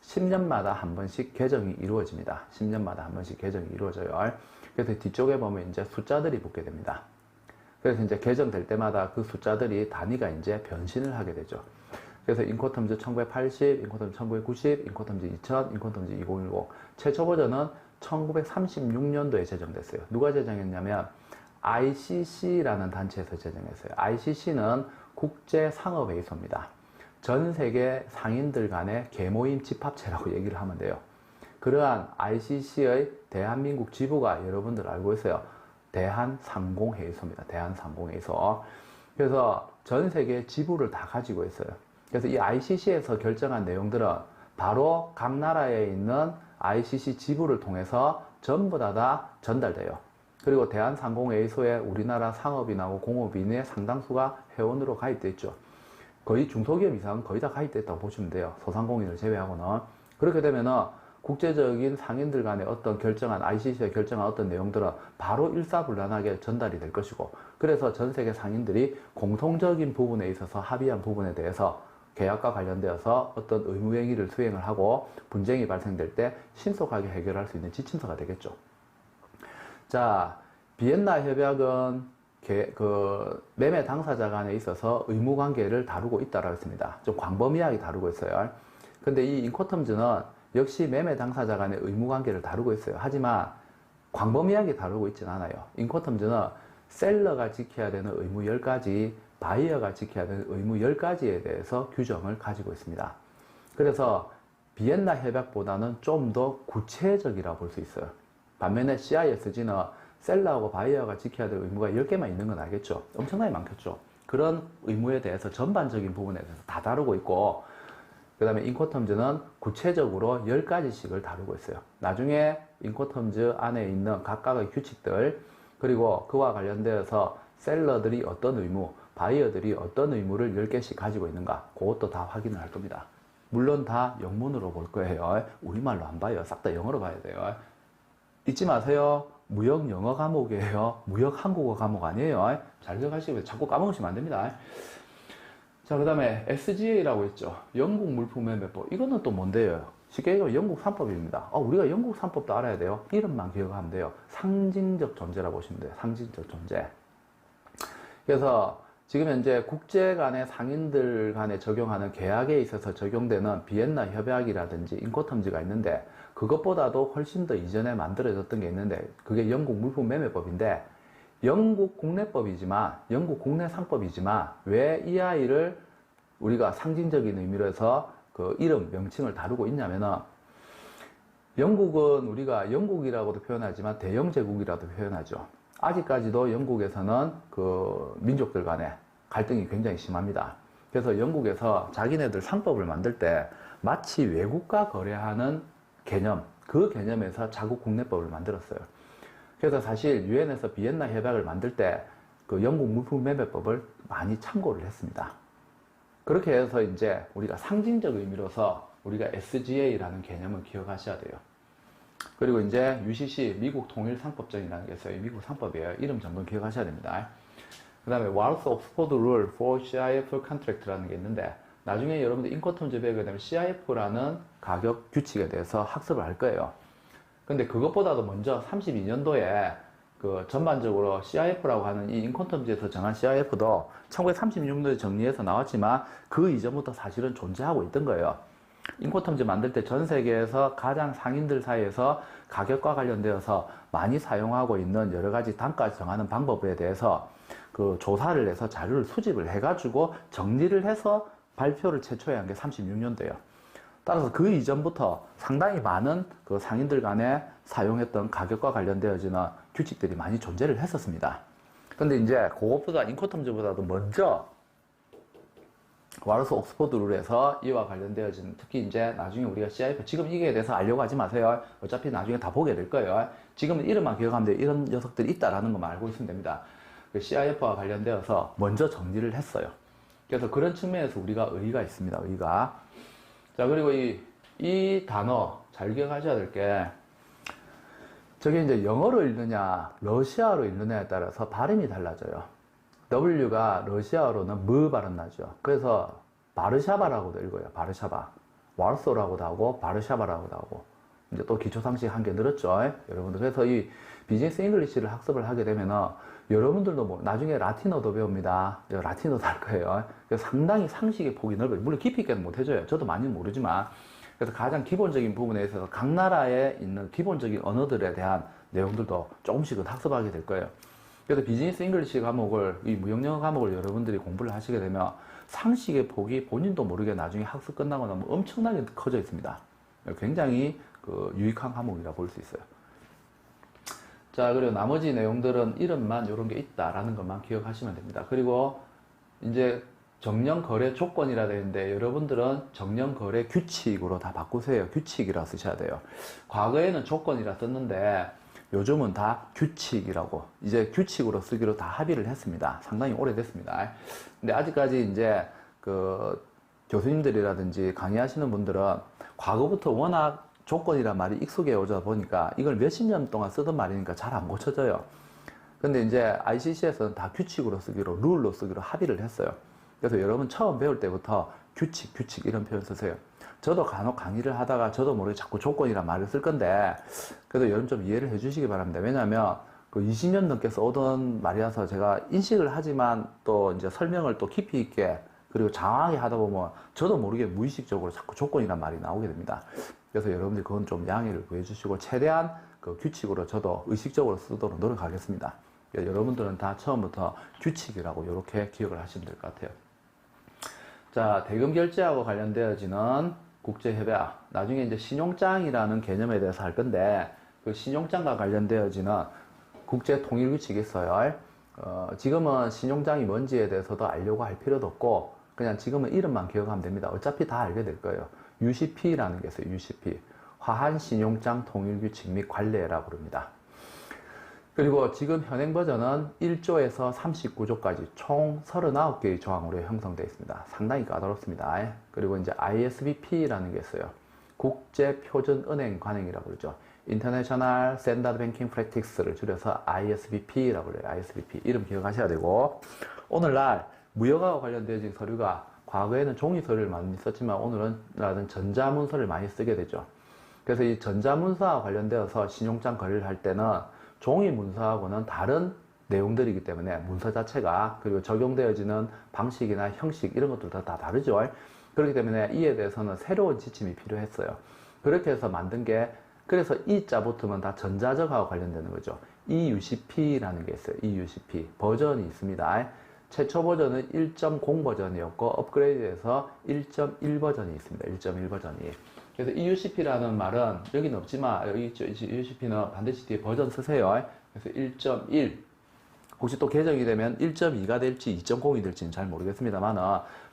10년마다 한 번씩 개정이 이루어집니다. 10년마다 한 번씩 개정이 이루어져요. 그래서 뒤쪽에 보면 이제 숫자들이 붙게 됩니다. 그래서 이제 개정될 때마다 그 숫자들이 단위가 이제 변신을 하게 되죠. 그래서 인코텀즈 1980, 인코텀즈 1990, 인코텀즈 2000, 인코텀즈 2010. 최초 버전은 1936년도에 제정됐어요. 누가 제정했냐면 ICC라는 단체에서 제정했어요. ICC는 국제상업회의소입니다. 전 세계 상인들 간의 계모임 집합체라고 얘기를 하면 돼요. 그러한 ICC의 대한민국 지부가 여러분들 알고 있어요. 대한상공회의소입니다. 대한상공회의소. 그래서 전 세계 지부를 다 가지고 있어요. 그래서 이 ICC에서 결정한 내용들은 바로 각 나라에 있는 ICC 지부를 통해서 전부 다 전달돼요. 그리고 대한상공회의소에 우리나라 상업인하고 공업인의 상당수가 회원으로 가입돼 있죠. 거의 중소기업 이상은 거의 다 가입돼 있다고 보시면 돼요. 소상공인을 제외하고는. 그렇게 되면은 국제적인 상인들 간의 어떤 결정한, ICC에 결정한 어떤 내용들은 바로 일사불란하게 전달이 될 것이고, 그래서 전 세계 상인들이 공통적인 부분에 있어서 합의한 부분에 대해서 계약과 관련되어서 어떤 의무행위를 수행을 하고 분쟁이 발생될 때 신속하게 해결할 수 있는 지침서가 되겠죠. 자, 비엔나 협약은 매매 당사자 간에 있어서 의무 관계를 다루고 있다라고 했습니다. 좀 광범위하게 다루고 있어요. 근데 이 인코텀즈는 역시 매매 당사자 간의 의무 관계를 다루고 있어요. 하지만 광범위하게 다루고 있지는 않아요. 인코텀즈는 셀러가 지켜야 되는 의무 10가지, 바이어가 지켜야 되는 의무 10가지에 대해서 규정을 가지고 있습니다. 그래서 비엔나 협약보다는 좀 더 구체적이라고 볼 수 있어요. 반면에 CISG는 셀러하고 바이어가 지켜야 될 의무가 10개만 있는 건 알겠죠? 엄청나게 많겠죠? 그런 의무에 대해서 전반적인 부분에 대해서 다 다루고 있고, 그 다음에 인코텀즈는 구체적으로 10가지씩을 다루고 있어요. 나중에 인코텀즈 안에 있는 각각의 규칙들, 그리고 그와 관련되어서 셀러들이 어떤 의무, 바이어들이 어떤 의무를 10개씩 가지고 있는가, 그것도 다 확인을 할 겁니다. 물론 다 영문으로 볼 거예요. 우리말로 안 봐요. 싹 다 영어로 봐야 돼요. 잊지 마세요. 무역 영어 과목이에요. 무역 한국어 과목 아니에요. 잘 기억하시고 자꾸 까먹으시면 안 됩니다. 자, 그 다음에 SGA라고 했죠. 영국 물품 매매법. 이거는 또 뭔데요? 쉽게 얘기하면 영국 산법입니다. 우리가 영국 산법도 알아야 돼요. 이름만 기억하면 돼요. 상징적 존재라고 보시면 돼요. 상징적 존재. 그래서 지금 현재 국제 간의 상인들 간에 적용하는 계약에 있어서 적용되는 비엔나 협약이라든지 인코텀즈가 있는데, 그것보다도 훨씬 더 이전에 만들어졌던 게 있는데, 그게 영국 물품 매매법인데, 영국 국내법이지만, 영국 국내 상법이지만, 왜 이 아이를 우리가 상징적인 의미로 해서 그 이름, 명칭을 다루고 있냐면은, 영국은 우리가 영국이라고도 표현하지만 대영제국이라도 표현하죠. 아직까지도 영국에서는 그 민족들 간에 갈등이 굉장히 심합니다. 그래서 영국에서 자기네들 상법을 만들 때 마치 외국과 거래하는 개념, 그 개념에서 자국 국내법을 만들었어요. 그래서 사실 유엔에서 비엔나 협약을 만들 때 그 영국 물품 매매법을 많이 참고를 했습니다. 그렇게 해서 이제 우리가 상징적 의미로서 우리가 SGA라는 개념을 기억하셔야 돼요. 그리고 이제 UCC, 미국 통일 상법정이라는 게 있어요. 미국 상법이에요. 이름 전부 기억하셔야 됩니다. 그 다음에 Walls Oxford Rule for CIF Contract라는 게 있는데, 나중에 여러분들 인코텀즈 배우게 되면 CIF라는 가격 규칙에 대해서 학습을 할 거예요. 근데 그것보다도 먼저 32년도에 그 전반적으로 CIF라고 하는 이 인코텀즈에서 정한 CIF도 1936년도에 정리해서 나왔지만 그 이전부터 사실은 존재하고 있던 거예요. 인코텀즈 만들 때 전 세계에서 가장 상인들 사이에서 가격과 관련되어서 많이 사용하고 있는 여러 가지 단가 정하는 방법에 대해서 그 조사를 해서 자료를 수집을 해가지고 정리를 해서 발표를 최초에 한 게 36년도예요. 따라서 그 이전부터 상당히 많은 그 상인들 간에 사용했던 가격과 관련되어지는 규칙들이 많이 존재를 했었습니다. 근데 이제 그것보다 인코텀즈보다도 먼저 와르스 옥스퍼드 룰에서 이와 관련되어진, 특히 이제 나중에 우리가 CIF, 지금 이게 대해서 알려고 하지 마세요. 어차피 나중에 다 보게 될 거예요. 지금은 이름만 기억하면 돼요. 이런 녀석들이 있다라는 것만 알고 있으면 됩니다. 그 CIF와 관련되어서 먼저 정리를 했어요. 그래서 그런 측면에서 우리가 의의가 있습니다. 의의가. 자, 그리고 이 단어 잘 기억하셔야 될 게, 저게 이제 영어로 읽느냐, 러시아어로 읽느냐에 따라서 발음이 달라져요. W가 러시아어로는 무 발음 나죠. 그래서 바르샤바라고도 읽어요. 바르샤바. 와르소라고도 하고 바르샤바라고도 하고. 이제 또 기초상식 한 개 늘었죠. 여러분들. 그래서 이 비즈니스 잉글리시를 학습을 하게 되면은 여러분들도 뭐 나중에 라틴어도 배웁니다. 라틴어도 할 거예요. 그래서 상당히 상식의 폭이 넓어요. 물론 깊이 있게는 못 해줘요. 저도 많이는 모르지만. 그래서 가장 기본적인 부분에 있어서 각 나라에 있는 기본적인 언어들에 대한 내용들도 조금씩은 학습하게 될 거예요. 그래서 비즈니스 잉글리시 과목을, 이 무역영어 과목을 여러분들이 공부를 하시게 되면 상식의 폭이 본인도 모르게 나중에 학습 끝나고 나면 엄청나게 커져 있습니다. 굉장히 그 유익한 과목이라 볼 수 있어요. 자, 그리고 나머지 내용들은 이름만 이런 게 있다라는 것만 기억하시면 됩니다. 그리고 이제 정령거래 조건이라 되어 있는데 여러분들은 정령거래 규칙으로 다 바꾸세요. 규칙이라 쓰셔야 돼요. 과거에는 조건이라 썼는데 요즘은 다 규칙이라고, 이제 규칙으로 쓰기로 다 합의를 했습니다. 상당히 오래됐습니다. 근데 아직까지 이제 그 교수님들이라든지 강의하시는 분들은 과거부터 워낙 조건이란 말이 익숙해 오다 보니까 이걸 몇십 년 동안 쓰던 말이니까 잘 안 고쳐져요. 근데 이제 ICC에서는 다 규칙으로 쓰기로, 룰로 쓰기로 합의를 했어요. 그래서 여러분 처음 배울 때부터 규칙 이런 표현 쓰세요. 저도 간혹 강의를 하다가 저도 모르게 자꾸 조건이란 말을 쓸 건데, 그래도 여러분 좀 이해를 해 주시기 바랍니다. 왜냐하면 그 20년 넘게 써오던 말이라서 제가 인식을 하지만 또 이제 설명을 또 깊이 있게 그리고 장황하게 하다 보면 저도 모르게 무의식적으로 자꾸 조건이란 말이 나오게 됩니다. 그래서 여러분들 그건 좀 양해를 구해 주시고 최대한 그 규칙으로 저도 의식적으로 쓰도록 노력하겠습니다. 여러분들은 다 처음부터 규칙이라고 이렇게 기억을 하시면 될 것 같아요. 자, 대금 결제하고 관련되어지는 국제협약, 나중에 이제 신용장이라는 개념에 대해서 할 건데 그 신용장과 관련되어지는 국제 통일 규칙이 있어요. 지금은 신용장이 뭔지에 대해서도 알려고 할 필요도 없고 그냥 지금은 이름만 기억하면 됩니다. 어차피 다 알게 될 거예요. UCP라는 게 있어요. UCP. 화한신용장 통일규칙 및 관례라고 부릅니다. 그리고 지금 현행 버전은 1조에서 39조까지 총 39개의 조항으로 형성되어 있습니다. 상당히 까다롭습니다. 그리고 이제 ISBP라는 게 있어요. 국제표준은행 관행이라고 그러죠. International Standard Banking Practice를 줄여서 ISBP라고 그래요. ISBP. 이름 기억하셔야 되고, 오늘날 무역과 관련된 서류가 과거에는 종이 서류를 많이 썼지만 오늘은 전자문서를 많이 쓰게 되죠. 그래서 이 전자문서와 관련되어서 신용장 거래를 할 때는 종이 문서하고는 다른 내용들이기 때문에 문서 자체가 그리고 적용되어지는 방식이나 형식 이런 것들도 다 다르죠. 그렇기 때문에 이에 대해서는 새로운 지침이 필요했어요. 그렇게 해서 만든 게 그래서 이 자 붙으면 다 전자적하고 관련되는 거죠. EUCP라는 게 있어요. EUCP 버전이 있습니다. 최초 버전은 1.0 버전이었고 업그레이드해서 1.1 버전이 있습니다. 1.1 버전이. 그래서 EUCP라는 말은 여기는 없지만 여기 있죠. EUCP는 반드시 뒤에 버전 쓰세요. 그래서 1.1 혹시 또 개정이 되면 1.2가 될지 2.0이 될지는 잘 모르겠습니다만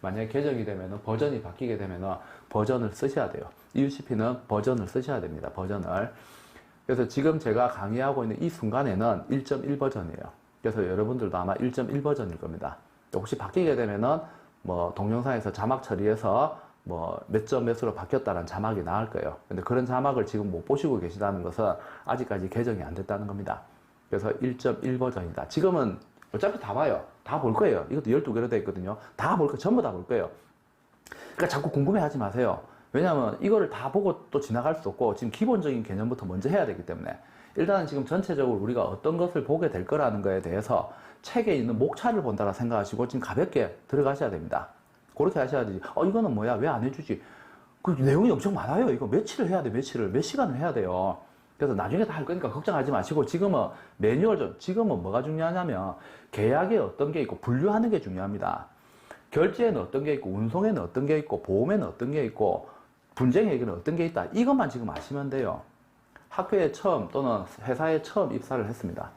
만약에 개정이 되면 버전이 바뀌게 되면 버전을 쓰셔야 돼요. EUCP는 버전을 쓰셔야 됩니다. 버전을. 그래서 지금 제가 강의하고 있는 이 순간에는 1.1 버전이에요. 그래서 여러분들도 아마 1.1 버전일 겁니다. 혹시 바뀌게 되면은 뭐 동영상에서 자막 처리해서 뭐 몇 점 몇으로 바뀌었다는 자막이 나올 거예요. 근데 그런 자막을 지금 못 보시고 계시다는 것은 아직까지 개정이 안 됐다는 겁니다. 그래서 1.1 버전이다. 지금은 어차피 다 봐요. 다 볼 거예요. 이것도 12개로 되어 있거든요. 다 볼 거예요. 전부 다 볼 거예요. 그러니까 자꾸 궁금해 하지 마세요. 왜냐하면 이거를 다 보고 또 지나갈 수 없고 지금 기본적인 개념부터 먼저 해야 되기 때문에 일단은 지금 전체적으로 우리가 어떤 것을 보게 될 거라는 거에 대해서 책에 있는 목차를 본다고 생각하시고 지금 가볍게 들어가셔야 됩니다. 그렇게 하셔야지. 이거는 뭐야? 왜 안 해주지? 그 내용이 엄청 많아요. 이거 며칠을 해야 돼, 며칠을. 몇 시간을 해야 돼요. 그래서 나중에 다 할 거니까 걱정하지 마시고 지금은 매뉴얼 지금은 뭐가 중요하냐면 계약에 어떤 게 있고 분류하는 게 중요합니다. 결제에는 어떤 게 있고 운송에는 어떤 게 있고 보험에는 어떤 게 있고 분쟁에는 어떤 게 있다. 이것만 지금 아시면 돼요. 학교에 처음 또는 회사에 처음 입사를 했습니다.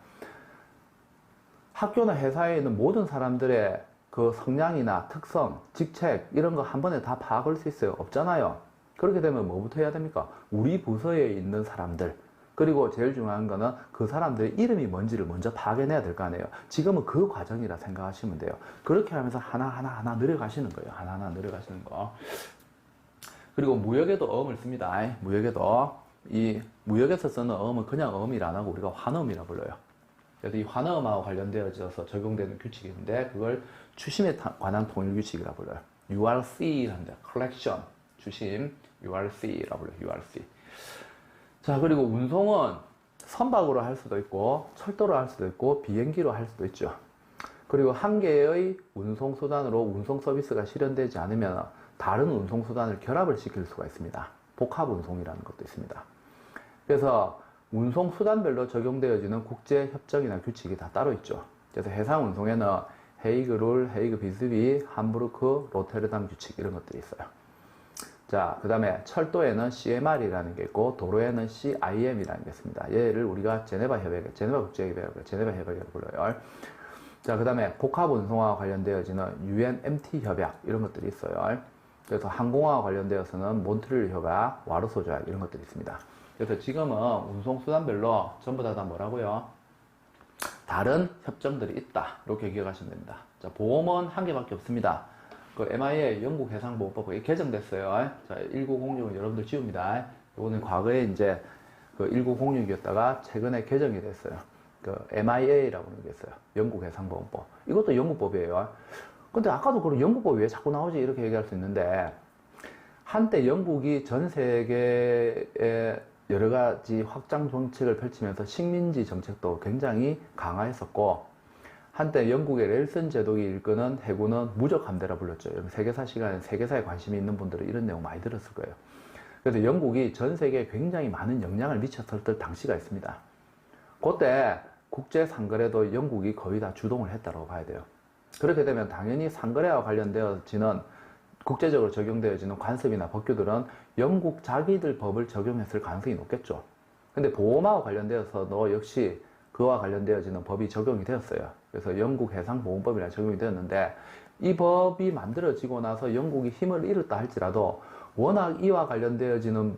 학교나 회사에 있는 모든 사람들의 그 성향이나 특성, 직책 이런 거 한 번에 다 파악할 수 있어요? 없잖아요. 그렇게 되면 뭐부터 해야 됩니까? 우리 부서에 있는 사람들 그리고 제일 중요한 거는 그 사람들의 이름이 뭔지를 먼저 파악해내야 될 거 아니에요. 지금은 그 과정이라 생각하시면 돼요. 그렇게 하면서 하나하나 늘어가시는 거예요. 하나하나 늘어가시는 거. 그리고 무역에도 어음을 씁니다. 무역에도 이 무역에서 쓰는 어음은 그냥 어음이라 안 하고 우리가 환어음이라 불러요. 그래서 이 환어음하고 관련되어져서 적용되는 규칙인데 그걸 추심에 관한 통일 규칙이라 불러요. URC라는데 collection 추심 URC라 불러요. URC. 자, 그리고 운송은 선박으로 할 수도 있고 철도로 할 수도 있고 비행기로 할 수도 있죠. 그리고 한 개의 운송수단으로 운송 서비스가 실현되지 않으면 다른 운송수단을 결합을 시킬 수가 있습니다. 복합운송이라는 것도 있습니다. 그래서 운송수단별로 적용되어지는 국제협정이나 규칙이 다 따로 있죠. 그래서 해상운송에는 헤이그 룰, 헤이그 비스비, 함부르크, 로테르담 규칙 이런 것들이 있어요. 자, 그 다음에 철도에는 CMR이라는 게 있고 도로에는 CIM이라는 게 있습니다. 얘를 우리가 제네바 협약이라고 불러요. 자, 그 다음에 복합운송화와 관련되어지는 UNMT 협약 이런 것들이 있어요. 그래서 항공화와 관련되어서는 몬트리올 협약, 와르소 조약 이런 것들이 있습니다. 그래서 지금은 운송수단별로 전부 다 뭐라고요? 다른 협정들이 있다. 이렇게 기억하시면 됩니다. 자, 보험은 한 개밖에 없습니다. 그 MIA 영국 해상보험법이 개정됐어요. 자, 1906은 여러분들 지웁니다. 이거는 과거에 이제 그 1906이었다가 최근에 개정이 됐어요. 그 MIA라고 하는 게 있어요. 영국 해상보험법. 이것도 영국법이에요. 근데 아까도 그럼 영국법이 왜 자꾸 나오지? 이렇게 얘기할 수 있는데 한때 영국이 전 세계에 여러 가지 확장 정책을 펼치면서 식민지 정책도 굉장히 강화했었고, 한때 영국의 넬슨 제독이 일끄는 해군은 무적 함대라 불렸죠. 세계사 시간에 세계사에 관심이 있는 분들은 이런 내용 많이 들었을 거예요. 그래서 영국이 전 세계에 굉장히 많은 영향을 미쳤을 당시가 있습니다. 그때 국제 상거래도 영국이 거의 다 주동을 했다고 봐야 돼요. 그렇게 되면 당연히 상거래와 관련되어지는 국제적으로 적용되어지는 관습이나 법규들은 영국 자기들 법을 적용했을 가능성이 높겠죠. 근데 보험하고 관련되어서도 역시 그와 관련되어지는 법이 적용이 되었어요. 그래서 영국 해상보험법이라 적용이 되었는데, 이 법이 만들어지고 나서 영국이 힘을 잃었다 할지라도 워낙 이와 관련되어지는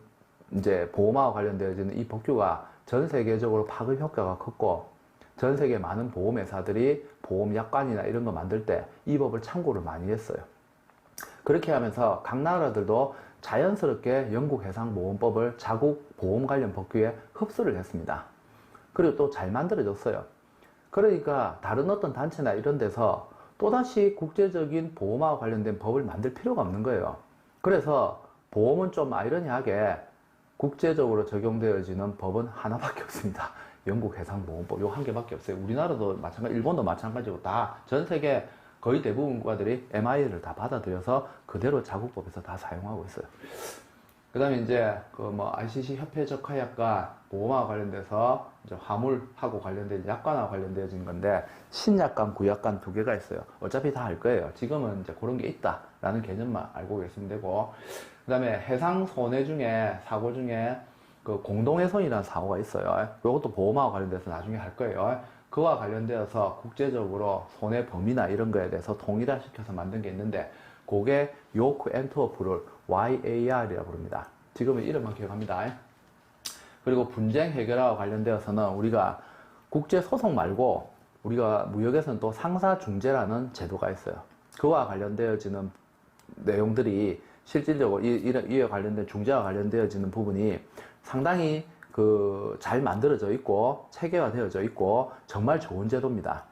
이제 보험하고 관련되어지는 이 법규가 전 세계적으로 파급 효과가 컸고, 전 세계 많은 보험회사들이 보험 약관이나 이런 거 만들 때 이 법을 참고를 많이 했어요. 그렇게 하면서 각 나라들도 자연스럽게 영국 해상보험법을 자국 보험 관련 법규에 흡수를 했습니다. 그리고 또 잘 만들어졌어요. 그러니까 다른 어떤 단체나 이런 데서 또다시 국제적인 보험하고 관련된 법을 만들 필요가 없는 거예요. 그래서 보험은 좀 아이러니하게 국제적으로 적용되어지는 법은 하나밖에 없습니다. 영국 해상보험법 요 한 개밖에 없어요. 우리나라도 마찬가지, 일본도 마찬가지고 다 전 세계 거의 대부분 국가들이 MI를 다 받아들여서 그대로 자국법에서 다 사용하고 있어요. 그 다음에 이제 그 ICC 협회적 하약과 보험하고 관련돼서 이제 화물하고 관련된 약관하고 관련되어진 건데, 신약관, 구약관 두 개가 있어요. 어차피 다 알 거예요. 지금은 이제 그런 게 있다라는 개념만 알고 계시면 되고, 그 다음에 해상 손해 중에 사고 중에 그 공동훼손이라는 사고가 있어요. 이것도 보험하고 관련돼서 나중에 할 거예요. 그와 관련되어서 국제적으로 손해 범위나 이런 거에 대해서 통일화시켜서 만든 게 있는데, 그게 요크 엔트워프를 YAR이라고 부릅니다. 지금은 이름만 기억합니다. 그리고 분쟁 해결하고 관련되어서는 우리가 국제소송 말고 우리가 무역에서는 또 상사중재라는 제도가 있어요. 그와 관련되어지는 내용들이 실질적으로 이에 관련된 중재와 관련되어지는 부분이 상당히 잘 만들어져 있고 체계화되어져 있고 정말 좋은 제도입니다.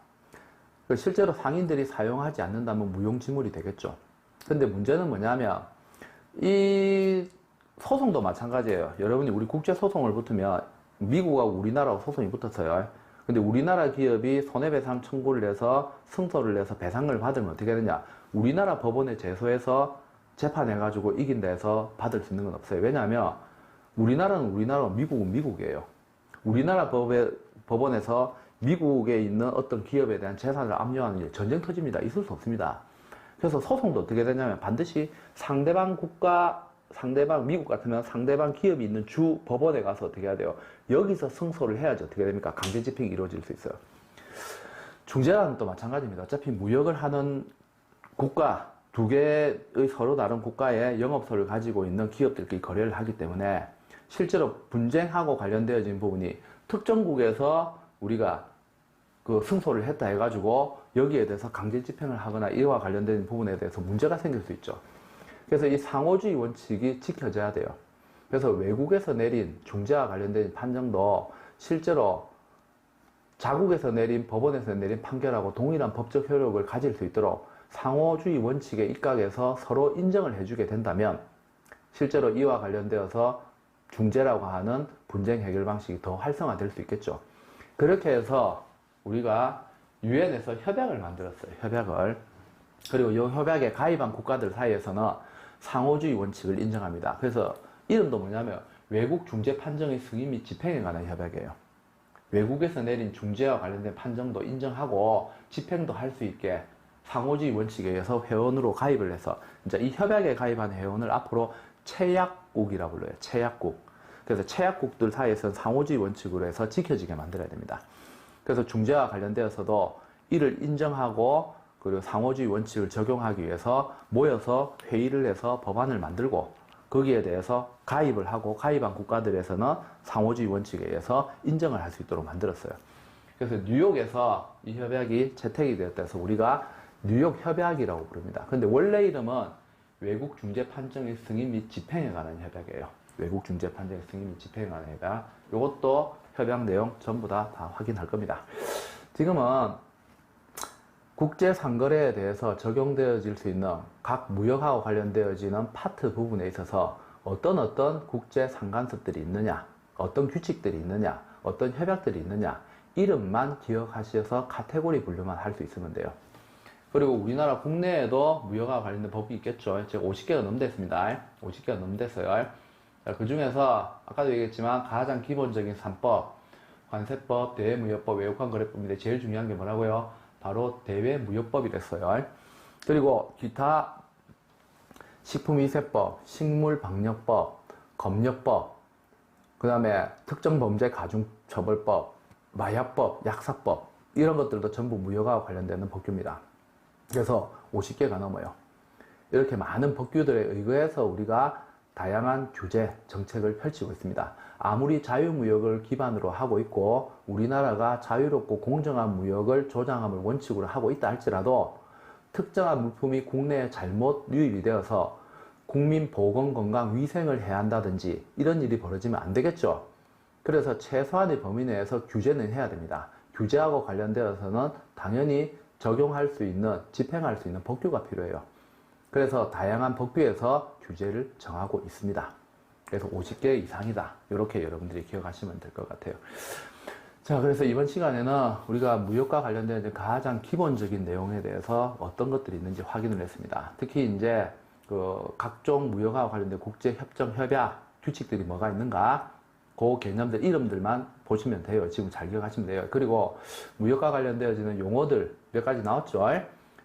실제로 상인들이 사용하지 않는다면 무용지물이 되겠죠. 근데 문제는 뭐냐면 이 소송도 마찬가지예요. 여러분이 우리 국제소송을 붙으면 미국하고 우리나라하고 소송이 붙었어요. 근데 우리나라 기업이 손해배상 청구를 해서 승소를 해서 배상을 받으면 어떻게 되냐, 우리나라 법원에 제소해서 재판해가지고 이긴다 해서 받을 수 있는 건 없어요. 왜냐하면 우리나라는 우리나라고 미국은 미국이에요. 우리나라 법원에서 미국에 있는 어떤 기업에 대한 재산을 압류하는 일, 전쟁 터집니다. 있을 수 없습니다. 그래서 소송도 어떻게 되냐면 반드시 상대방 국가, 미국 같으면 상대방 기업이 있는 주 법원에 가서 어떻게 해야 돼요? 여기서 승소를 해야지 어떻게 됩니까? 강제 집행이 이루어질 수 있어요. 중재라는 또 마찬가지입니다. 어차피 무역을 하는 국가, 두 개의 서로 다른 국가의 영업소를 가지고 있는 기업들끼리 거래를 하기 때문에 실제로 분쟁하고 관련되어진 부분이 특정국에서 우리가 그 승소를 했다 해가지고 여기에 대해서 강제 집행을 하거나 이와 관련된 부분에 대해서 문제가 생길 수 있죠. 그래서 이 상호주의 원칙이 지켜져야 돼요. 그래서 외국에서 내린 중재와 관련된 판정도 실제로 자국에서 내린, 법원에서 내린 판결하고 동일한 법적 효력을 가질 수 있도록 상호주의 원칙에 입각해서 서로 인정을 해주게 된다면 실제로 이와 관련되어서 중재라고 하는 분쟁 해결 방식이 더 활성화될 수 있겠죠. 그렇게 해서 우리가 유엔에서 협약을 만들었어요. 협약을. 그리고 이 협약에 가입한 국가들 사이에서는 상호주의 원칙을 인정합니다. 그래서 이름도 뭐냐면 외국 중재 판정의 승인 및 집행에 관한 협약이에요. 외국에서 내린 중재와 관련된 판정도 인정하고 집행도 할 수 있게 상호주의 원칙에 의해서 회원으로 가입을 해서 이제 이 협약에 가입한 회원을 앞으로 체약국이라고 불러요. 체약국. 그래서 체약국들 사이에서는 상호주의 원칙으로 해서 지켜지게 만들어야 됩니다. 그래서 중재와 관련되어서도 이를 인정하고 그리고 상호주의 원칙을 적용하기 위해서 모여서 회의를 해서 법안을 만들고 거기에 대해서 가입을 하고 가입한 국가들에서는 상호주의 원칙에 의해서 인정을 할 수 있도록 만들었어요. 그래서 뉴욕에서 이 협약이 채택이 되었다 해서 우리가 뉴욕 협약이라고 부릅니다. 근데 원래 이름은 외국 중재 판정의 승인 및 집행에 관한 협약이에요. 외국 중재 판정의 승인 및 집행에 관한 협약. 이것도 협약 내용 전부 다 확인할 겁니다. 지금은 국제 상거래에 대해서 적용되어질 수 있는 각 무역하고 관련되어지는 파트 부분에 있어서 어떤 국제 상관습들이 있느냐, 어떤 규칙들이 있느냐, 어떤 협약들이 있느냐, 이름만 기억하셔서 카테고리 분류만 할 수 있으면 돼요. 그리고 우리나라 국내에도 무역과 관련된 법이 있겠죠. 제가 50개가 넘됐습니다. 50개가 넘됐어요. 그 중에서 아까도 얘기했지만 가장 기본적인 3법, 관세법, 대외무역법, 외국환거래법인데 제일 중요한 게 뭐라고요? 바로 대외무역법이 됐어요. 그리고 기타 식품위생법, 식물방역법, 검역법, 그 다음에 특정범죄가중처벌법, 마약법, 약사법, 이런 것들도 전부 무역과 관련되는 법규입니다. 그래서 50개가 넘어요. 이렇게 많은 법규들에 의거해서 우리가 다양한 규제, 정책을 펼치고 있습니다. 아무리 자유무역을 기반으로 하고 있고 우리나라가 자유롭고 공정한 무역을 조장함을 원칙으로 하고 있다 할지라도 특정한 물품이 국내에 잘못 유입이 되어서 국민 보건, 건강, 위생을 해야 한다든지 이런 일이 벌어지면 안 되겠죠. 그래서 최소한의 범위 내에서 규제는 해야 됩니다. 규제하고 관련되어서는 당연히 적용할 수 있는, 집행할 수 있는 법규가 필요해요. 그래서 다양한 법규에서 규제를 정하고 있습니다. 그래서 50개 이상이다. 이렇게 여러분들이 기억하시면 될 것 같아요. 자, 그래서 이번 시간에는 우리가 무역과 관련된 가장 기본적인 내용에 대해서 어떤 것들이 있는지 확인을 했습니다. 특히 이제 그 각종 무역과 관련된 국제협정, 협약, 규칙들이 뭐가 있는가, 그 개념들, 이름들만 보시면 돼요. 지금 잘 기억하시면 돼요. 그리고 무역과 관련되어지는 용어들 몇 가지 나왔죠.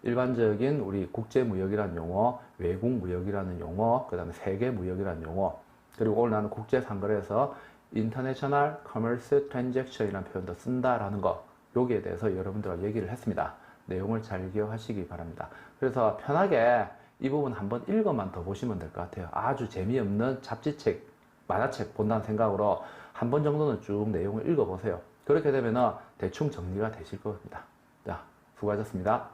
일반적인 우리 국제무역이라는 용어, 외국무역이라는 용어, 그 다음에 세계무역이라는 용어, 그리고 오늘 나는 국제상거래에서 International Commerce Transaction이라는 표현도 쓴다라는 거, 여기에 대해서 여러분들과 얘기를 했습니다. 내용을 잘 기억하시기 바랍니다. 그래서 편하게 이 부분 한번 읽어만 더 보시면 될 것 같아요. 아주 재미없는 잡지책, 만화책 본다는 생각으로 한 번 정도는 쭉 내용을 읽어보세요. 그렇게 되면 대충 정리가 되실 겁니다. 자, 수고하셨습니다.